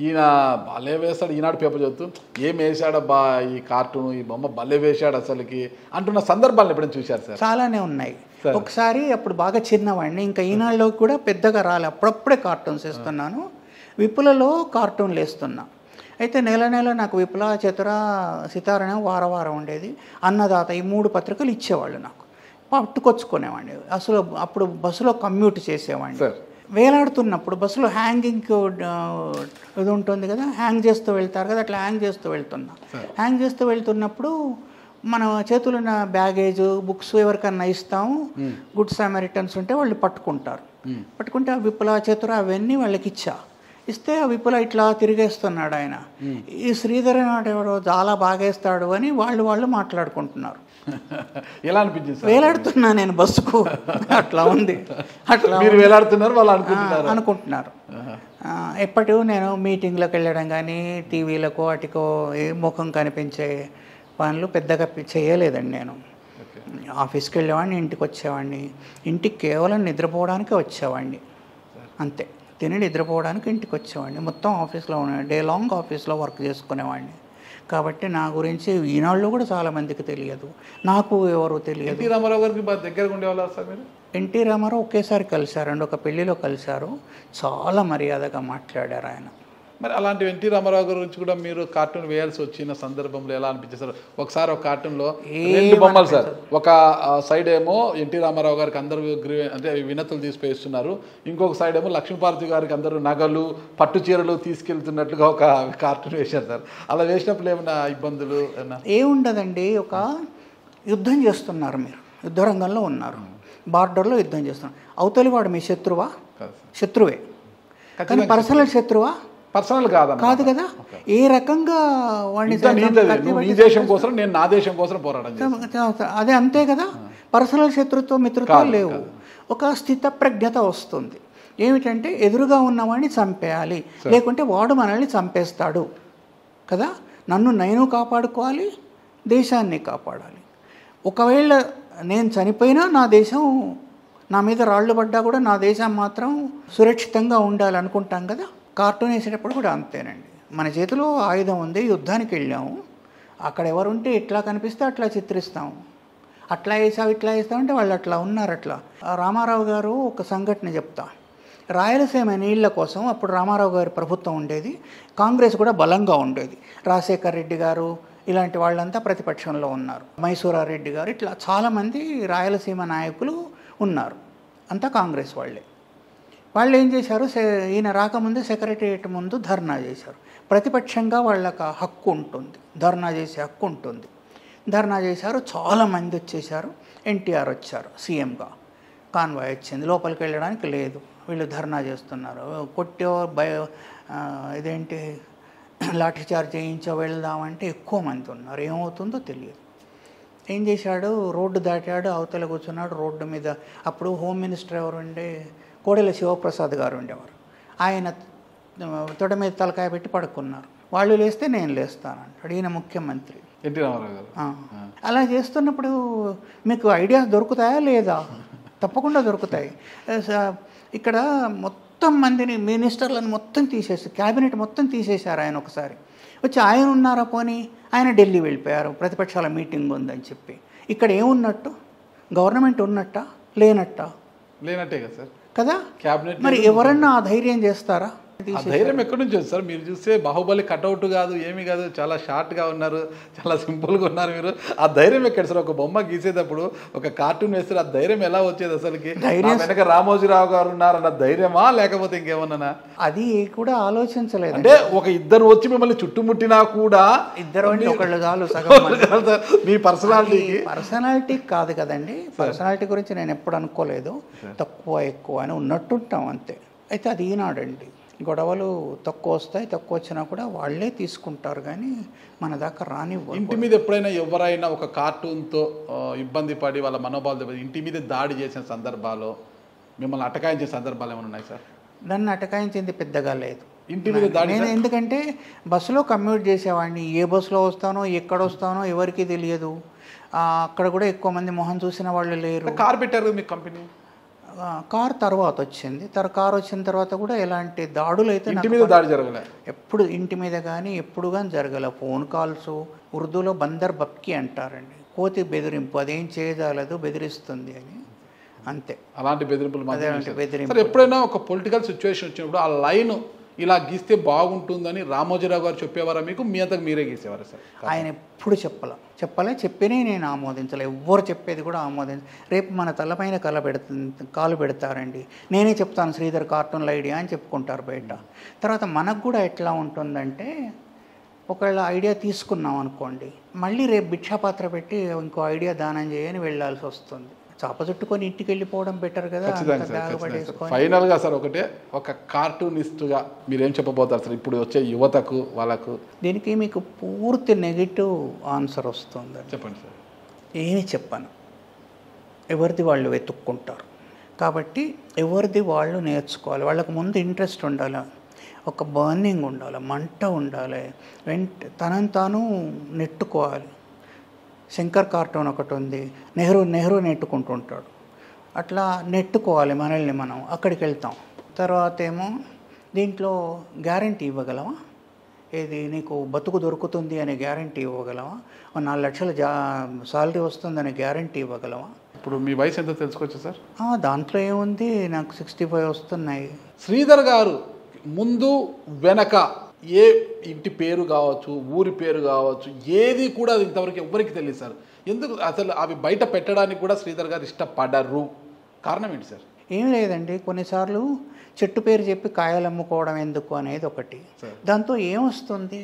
ఈయన భలే వేస్తాడు, ఈనాడు పేపర్ చదువుతూ ఏం వేసాడబ్బా ఈ కార్టూన్, ఈ బొమ్మ భలే వేశాడు అసలుకి అంటున్న సందర్భాలను ఎప్పుడైనా చూశారు సార్? చాలానే ఉన్నాయి. ఒకసారి అప్పుడు బాగా చిన్నవాడిని, ఇంకా ఈనాడులోకి కూడా పెద్దగా రాలే, అప్పుడప్పుడే కార్టూన్స్ వేస్తున్నాను. విపులలో కార్టూన్లు వేస్తున్నా. అయితే నెల నాకు విపుల, చతుర, సితారణ వారం ఉండేది. అన్నదాత, ఈ 3 పత్రికలు ఇచ్చేవాళ్ళు. నాకు పట్టుకొచ్చుకునేవాడిని. అసలు అప్పుడు బస్సులో కమ్యూట్ చేసేవాడిని. వేలాడుతున్నప్పుడు బస్సులో హ్యాంగింగ్ ఇది ఉంటుంది కదా, హ్యాంగ్ చేస్తూ వెళ్తారు కదా, అట్లా హ్యాంగ్ చేస్తూ వెళ్తున్నప్పుడు మన చేతులు ఉన్న బ్యాగేజ్ బుక్స్ ఎవరికన్నా ఇస్తాము, గుడ్ సామరిటన్స్ ఉంటే వాళ్ళు పట్టుకుంటే ఆ విప్పుల చేతులు అవన్నీ వాళ్ళకి ఇస్తే ఆ విప్పుల ఇట్లా తిరిగేస్తున్నాడు ఆయన. ఈ శ్రీధర్ ఎవడో చాలా బాగేస్తాడు అని వాళ్ళు మాట్లాడుకుంటున్నారు. ఎలా అనిపించింది? వేలాడుతున్నా నేను బస్సుకు, అట్లా ఉంది. అట్లా వేలాడుతున్నారు వాళ్ళు అనుకుంటున్నారు. ఎప్పటి నేను మీటింగ్లకు వెళ్ళడం కానీ టీవీలకు వాటికో ముఖం కనిపించే పనులు పెద్దగా చేయలేదండి. నేను ఆఫీస్కి వెళ్ళేవాడిని, ఇంటికి వచ్చేవాడిని. ఇంటికి కేవలం నిద్రపోవడానికి వచ్చేవాడిని అంతే. తిని నిద్రపోవడానికి ఇంటికి వచ్చేవాడిని. మొత్తం ఆఫీస్లో డే లాంగ్ ఆఫీస్లో వర్క్ చేసుకునేవాడిని. కాబట్టి నా గురించి ఈనాళ్ళు కూడా చాలామందికి తెలియదు, నాకు ఎవరు తెలియదు. ఎన్టీ రామారావు గారికి దగ్గరగా ఉండేవాళ్ళు సార్ మీరు? ఎన్టీ రామారావు ఒకేసారి కలిశారండి, ఒక పెళ్లిలో కలిశారు. చాలా మర్యాదగా మాట్లాడారు ఆయన. మరి అలాంటి ఎన్టీ రామారావు గారి గురించి కూడా మీరు కార్టూన్ వేయాల్సి వచ్చిన సందర్భంలో ఎలా అనిపించేసారు? ఒకసారి ఒక కార్టూన్లో 2 బొమ్మలు సార్, ఒక సైడ్ ఏమో ఎన్టీ రామారావు గారికి అందరూ అంటే వినతులు తీసిపోయిస్తున్నారు, ఇంకొక సైడ్ ఏమో లక్ష్మీపార్వతి గారికి అందరూ నగలు పట్టు చీరలు తీసుకెళ్తున్నట్లుగా ఒక కార్టూన్ వేశారు సార్. అలా వేసినప్పుడు ఏమైనా ఇబ్బందులు? ఏముండదండి, ఒక యుద్ధం చేస్తున్నారు, మీరు యుద్ధ రంగంలో ఉన్నారు, బార్డర్లో యుద్ధం చేస్తున్నారు. అవతలి వాడు మీ శత్రువే కానీ పర్సనల్ శత్రువా? పర్సనల్ కాదు కదా. ఏ రకంగా వాడిని నీ దేశం కోసం నేను నా దేశం కోసం పోరాటం అదే అంతే కదా. పర్సనల్ శత్రుత్వం మిత్రుత్వం లేవు. ఒక స్థితప్రజ్ఞత వస్తుంది. ఏమిటంటే ఎదురుగా ఉన్నవాడిని చంపేయాలి, లేకుంటే వాడు మనల్ని చంపేస్తాడు కదా. నేను కాపాడుకోవాలి, దేశాన్ని కాపాడాలి. ఒకవేళ నేను చనిపోయినా నా దేశం, నా మీద రాళ్ళు పడ్డా కూడా నా దేశం మాత్రం సురక్షితంగా ఉండాలనుకుంటాం కదా. కార్టూన్ వేసేటప్పుడు కూడా అంతేనండి. మన చేతిలో ఆయుధం ఉంది, యుద్ధానికి వెళ్ళాము, అక్కడ ఎవరుంటే ఎట్లా కనిపిస్తే అట్లా చిత్రిస్తాము. అట్లా వేసావు ఇట్లా వేస్తామంటే వాళ్ళు అట్లా ఉన్నారు. అట్లా రామారావు గారు ఒక సంఘటన చెప్తా. రాయలసీమ నీళ్ల కోసం అప్పుడు రామారావు గారి ప్రభుత్వం ఉండేది, కాంగ్రెస్ కూడా బలంగా ఉండేది. రాజశేఖర్ రెడ్డి గారు ఇలాంటి వాళ్ళంతా ప్రతిపక్షంలో ఉన్నారు, మైసూరారెడ్డి గారు, ఇట్లా చాలామంది రాయలసీమ నాయకులు ఉన్నారు, అంతా కాంగ్రెస్ వాళ్ళే. వాళ్ళు ఏం చేశారు, ఈయన రాకముందే సెక్రటేరియట్ ముందు ధర్నా చేశారు. ప్రతిపక్షంగా వాళ్ళకి హక్కు ఉంటుంది, ధర్నా చేసే హక్కు ఉంటుంది. ధర్నా చేశారు, చాలామంది వచ్చేసారు. ఎన్టీఆర్ వచ్చారు సీఎంగా, కాన్వాయ్ వచ్చింది, లోపలికి వెళ్ళడానికి లేదు. వీళ్ళు ధర్నా చేస్తున్నారు, కొట్టో ఇదేంటి లాఠీ చార్జ్ చేయించో వెళ్దామంటే ఎక్కువ మంది ఉన్నారు, ఏమవుతుందో తెలియదు. ఏం చేశాడు, రోడ్డు దాటాడు, అవతల కూర్చున్నాడు రోడ్డు మీద. అప్పుడు హోమ్ మినిస్టర్ ఎవరు ఉండే, కోడెల శివప్రసాద్ గారు ఉండేవారు. ఆయన తొడ మీద తలకాయ పెట్టి పడుకున్నారు. వాళ్ళు లేస్తే నేను లేస్తాను అంటాడు. ఈయన ముఖ్యమంత్రి ఎన్టీ రామారావు గారు. అలా చేస్తున్నప్పుడు మీకు ఐడియాస్ దొరుకుతాయా లేదా? తప్పకుండా దొరుకుతాయి. ఇక్కడ మొత్తం మందిని మినిస్టర్లను మొత్తం తీసేసి, క్యాబినెట్ మొత్తం తీసేశారు. ఆయన ఒకసారి వచ్చి ఆయన ఉన్నారా పోనీ, ఆయన ఢిల్లీ వెళ్ళిపోయారు, ప్రతిపక్షాల మీటింగ్ ఉందని చెప్పి. ఇక్కడ ఏమున్నట్టు, గవర్నమెంట్ ఉన్నట్టా లేనట్టే కదా సార్ కదా. క్యాబినెట్ మరి ఎవరన్నా ఆ ధైర్యం చేస్తారా? ధైర్యం ఎక్కడి నుంచి సార్? మీరు చూస్తే బాహుబలి కట్అవుట్ కాదు, ఏమీ కాదు, చాలా షార్ట్గా ఉన్నారు, చాలా సింపుల్గా ఉన్నారు మీరు. ఆ ధైర్యం ఎక్కడ సార్? ఒక బొమ్మ గీసేటప్పుడు, ఒక కార్టూన్ వేస్తే ఆ ధైర్యం ఎలా వచ్చేది అసలుకి? వెనక రామోజీరావు గారు ఉన్నారన్న ధైర్యమా, లేకపోతే ఇంకేమన్నా? అది కూడా ఆలోచించలేదు. అంటే ఒక ఇద్దరు వచ్చి మిమ్మల్ని చుట్టుముట్టినా కూడా ఇద్దరు ఒకళ్ళు చాలు సగం. మీ పర్సనాలిటీ కాదు కదండి. పర్సనాలిటీ గురించి నేను ఎప్పుడు అనుకోలేదు. తక్కువ ఎక్కువ అని ఉన్నట్టుంటాం అంతే. అయితే అది ఈనాడండి. గొడవలు తక్కువ వస్తాయి, తక్కువ వచ్చినా కూడా వాళ్ళే తీసుకుంటారు, కానీ మన దాకా రానివ్వరు. ఇంటి మీద ఎప్పుడైనా ఎవరైనా ఒక కార్టూన్తో ఇబ్బంది పడి వాళ్ళ మనోభావాలు ఇంటి మీద దాడి చేసిన సందర్భాలు, మిమ్మల్ని అటకాయించే సందర్భాలు ఏమైనా ఉన్నాయి సార్? నన్ను అటకాయించింది పెద్దగా లేదు. ఇంటి మీద దాడి నేను ఎందుకంటే బస్సులో కమ్యూట్ చేసేవాడిని, ఏ బస్సులో వస్తానో ఎక్కడ వస్తానో ఎవరికి తెలియదు. అక్కడ కూడా ఎక్కువ మంది మొహం చూసిన వాళ్ళు లేరు. కార్ పెట్టారు మీ కంపెనీ? కార్ తర్వాత వచ్చింది. కార్ వచ్చిన తర్వాత కూడా ఎలాంటి దాడులు అయితే ఇంటి మీద దాడి జరగలే ఎప్పుడు, ఇంటి మీద కానీ ఎప్పుడు కానీ జరగలే. ఫోన్ కాల్స్, ఉర్దూలో బందర్ బక్కి అంటారండి, కోతి బెదిరింపు, అదేం చేయజాలదు, బెదిరిస్తుంది అని, అంతే. అలాంటి బెదిరింపులు ఎప్పుడైనా ఒక పొలిటికల్ సిచ్యువేషన్ వచ్చినప్పుడు ఆ లైన్ ఇలా గీస్తే బాగుంటుందని రామోజీరావు గారు చెప్పేవారా మీకు, మీ అంతకు మీరే గీసేవారా సార్? ఆయన ఎప్పుడు చెప్పలే చెప్పినే నేను ఆమోదించలే, ఎవ్వరు చెప్పేది కూడా రేపు మన తలపైన కాలు పెడతారండి, నేనే చెప్తాను శ్రీధర్ కార్టూన్ల ఐడియా అని చెప్పుకుంటారు బయట. తర్వాత మనకు కూడా ఎట్లా ఉంటుందంటే ఒకవేళ ఐడియా తీసుకున్నాం అనుకోండి, మళ్ళీ రేపు భిక్షాపాత్ర పెట్టి ఇంకో ఐడియా దానం చేయని వెళ్ళాల్సి వస్తుంది. చాప చుట్టుకొని ఇంటికి వెళ్ళిపోవడం బెటర్ కదా. ఫైనల్గా సార్ ఒకటే, ఒక కార్టూనిస్ట్గా మీరేం చెప్పబోతారు సార్ ఇప్పుడు వచ్చే యువతకు వాళ్ళకు? దీనికి మీకు పూర్తి నెగిటివ్ ఆన్సర్ వస్తుంది. చెప్పండి సార్. ఏమి చెప్పను, ఎవరిది వాళ్ళు వెతుక్కుంటారు. కాబట్టి ఎవరిది వాళ్ళు నేర్చుకోవాలి. వాళ్ళకు ముందు ఇంట్రెస్ట్ ఉండాలి, ఒక బర్నింగ్ ఉండాలి, మంట ఉండాలి, తనని తాను నెట్టుకోవాలి. శంకర్ కార్టూన్ ఒకటి ఉంది, నెహ్రూ నెట్టుకుంటుంటాడు, అట్లా నెట్టుకోవాలి మనల్ని మనం, అక్కడికి వెళ్తాం. తర్వాత ఏమో దీంట్లో గ్యారంటీ ఇవ్వగలవా, ఏది నీకు బతుకు దొరుకుతుంది అనే గ్యారంటీ ఇవ్వగలవా, 4 లక్షల సాలరీ వస్తుందనే గ్యారంటీ ఇవ్వగలవా? ఇప్పుడు మీ వయసు ఎంత తెలుసుకోవచ్చు సార్? దాంట్లో ఏముంది, నాకు 65 వస్తున్నాయి. శ్రీధర్ గారు ముందు వెనక ఏ ఇంటి పేరు కావచ్చు, ఊరి పేరు కావచ్చు, ఏది కూడా అది ఇంతవరకు ఎవ్వరికి తెలియదు సార్. ఎందుకు అసలు అవి బయట పెట్టడానికి కూడా శ్రీధర్ గారు ఇష్టపడరు? కారణం ఏంటి సార్? ఏం లేదండి, కొన్నిసార్లు చెట్టు పేరు చెప్పి కాయలు అమ్ముకోవడం ఎందుకు అనేది ఒకటి. దాంతో ఏమొస్తుంది,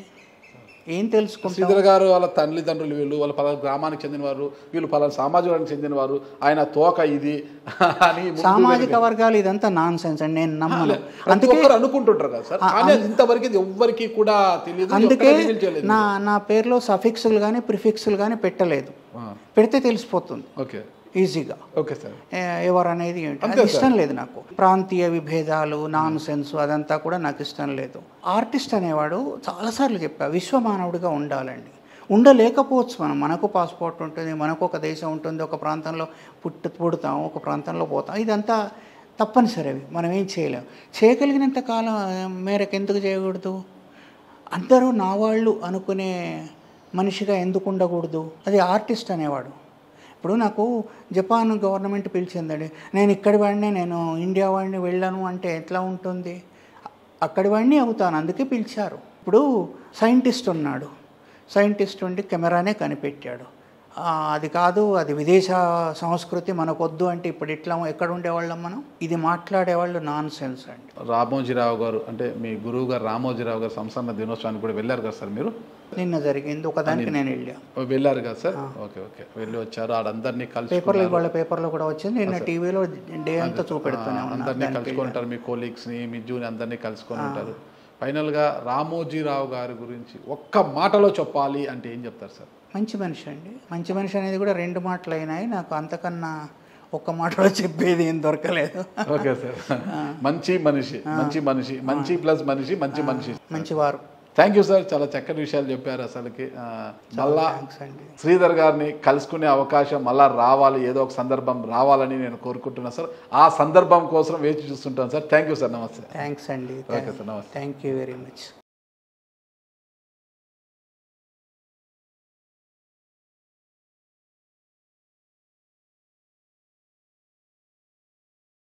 ఏం తెలుసుకుంటారు? శ్రీధర్ గారు వాళ్ళ తల్లిదండ్రులు వీళ్ళు, వాళ్ళ పలానా గ్రామానికి చెందినవారు, వీళ్ళు పలానా సామాజిక వర్గానికి చెందినవారు, ఆయన తోక ఇది అని సామాజిక వర్గాలు ఇదంతా నాన్ సెన్స్ అండి, నేను నమ్మను. అందుకే అనుకుంటుంటారు కదా సార్, కానీ ఇంతవరకు ఇది ఎవ్వరికి కూడా తెలియదు. అందుకే నా పేరులో సఫిక్స్లు కానీ ప్రిఫిక్స్లు కానీ పెట్టలేదు, పెడితే తెలిసిపోతుంది ఓకే ఈజీగా. Okay sir. ఎవరు అనేది ఏంటి అది ఇష్టం లేదు నాకు. ప్రాంతీయ విభేదాలు, నాన్ సెన్స్ అదంతా కూడా నాకు ఇష్టం లేదు. ఆర్టిస్ట్ అనేవాడు చాలాసార్లు చెప్పా, విశ్వమానవుడిగా ఉండాలండి. ఉండలేకపోవచ్చు మనకు పాస్పోర్ట్ ఉంటుంది, మనకు ఒక దేశం ఉంటుంది, ఒక ప్రాంతంలో పుడతాం, ఒక ప్రాంతంలో పోతాం, ఇదంతా తప్పనిసరి. అవి మనం ఏం చేయలేము. చేయగలిగినంత కాలం మేరకు ఎందుకు చేయకూడదు? అందరూ నా వాళ్ళు అనుకునే మనిషిగా ఎందుకు ఉండకూడదు? అది ఆర్టిస్ట్ అనేవాడు. ఇప్పుడు నాకు జపాన్ గవర్నమెంట్ పిలిచిందండి, నేను ఇక్కడి వాడిని, నేను ఇండియా వాడిని వెళ్ళను అంటే ఎట్లా ఉంటుంది? అక్కడి వాడిని అవుతాను, అందుకే పిలిచారు. ఇప్పుడు సైంటిస్ట్ ఉన్నాడు, సైంటిస్ట్ ఉండి కెమెరానే కనిపెట్టాడు, అది కాదు, అది విదేశ సంస్కృతి మనకొద్దు అంటే ఇప్పుడు ఇట్లా ఎక్కడ ఉండేవాళ్ళం మనం? ఇది మాట్లాడేవాళ్ళు నాన్ సెన్స్ అండి. రామోజీరావు గారు అంటే మీ గురువు గారు రామోజీరావు గారు సంస్థాన దినోత్సవానికి కూడా వెళ్ళారు కదా సార్ మీరు? నిన్న జరిగింది ఒకదానికి నేను వెళ్ళారు కదా సార్? ఓకే ఓకే, వెళ్ళి వచ్చారు. ఆడందరినీ కలిసి పేపర్లో కూడా వచ్చింది, నిన్న టీవీలో డే అంతా చూపెడుతున్నాను. అందరినీ కలుసుకుంటారు, మీ కోలీగ్స్ని, మీ జూని అందరినీ కలుసుకొని ఉంటారు. ఫైనల్గా రామోజీరావు గారి గురించి ఒక్క మాటలో చెప్పాలి అంటే ఏం చెప్తారు సార్? మంచి మనిషి అండి. మంచి మనిషి అనేది కూడా 2 మాటలు అయినాయి, నాకు అంతకన్నా ఒక్క మాటలో చెప్పేది ఏం దొరకలేదు. Okay sir. మంచి మనిషి, మంచి మనిషి, మంచి ప్లస్ మనిషి, మంచి మనిషి, మంచివారు. థ్యాంక్ యూ సార్, చాలా చక్కటి విషయాలు చెప్పారు. అసలుకి మళ్ళా శ్రీధర్ గారిని కలుసుకునే అవకాశం మళ్ళా రావాలి, ఏదో ఒక సందర్భం రావాలని నేను కోరుకుంటున్నాను సార్. ఆ సందర్భం కోసం వేచి చూస్తుంటాను సార్. థ్యాంక్ యూ సార్, నమస్తే. థ్యాంక్స్ అండి. ఓకే సార్, నమస్తే. Thank you very much.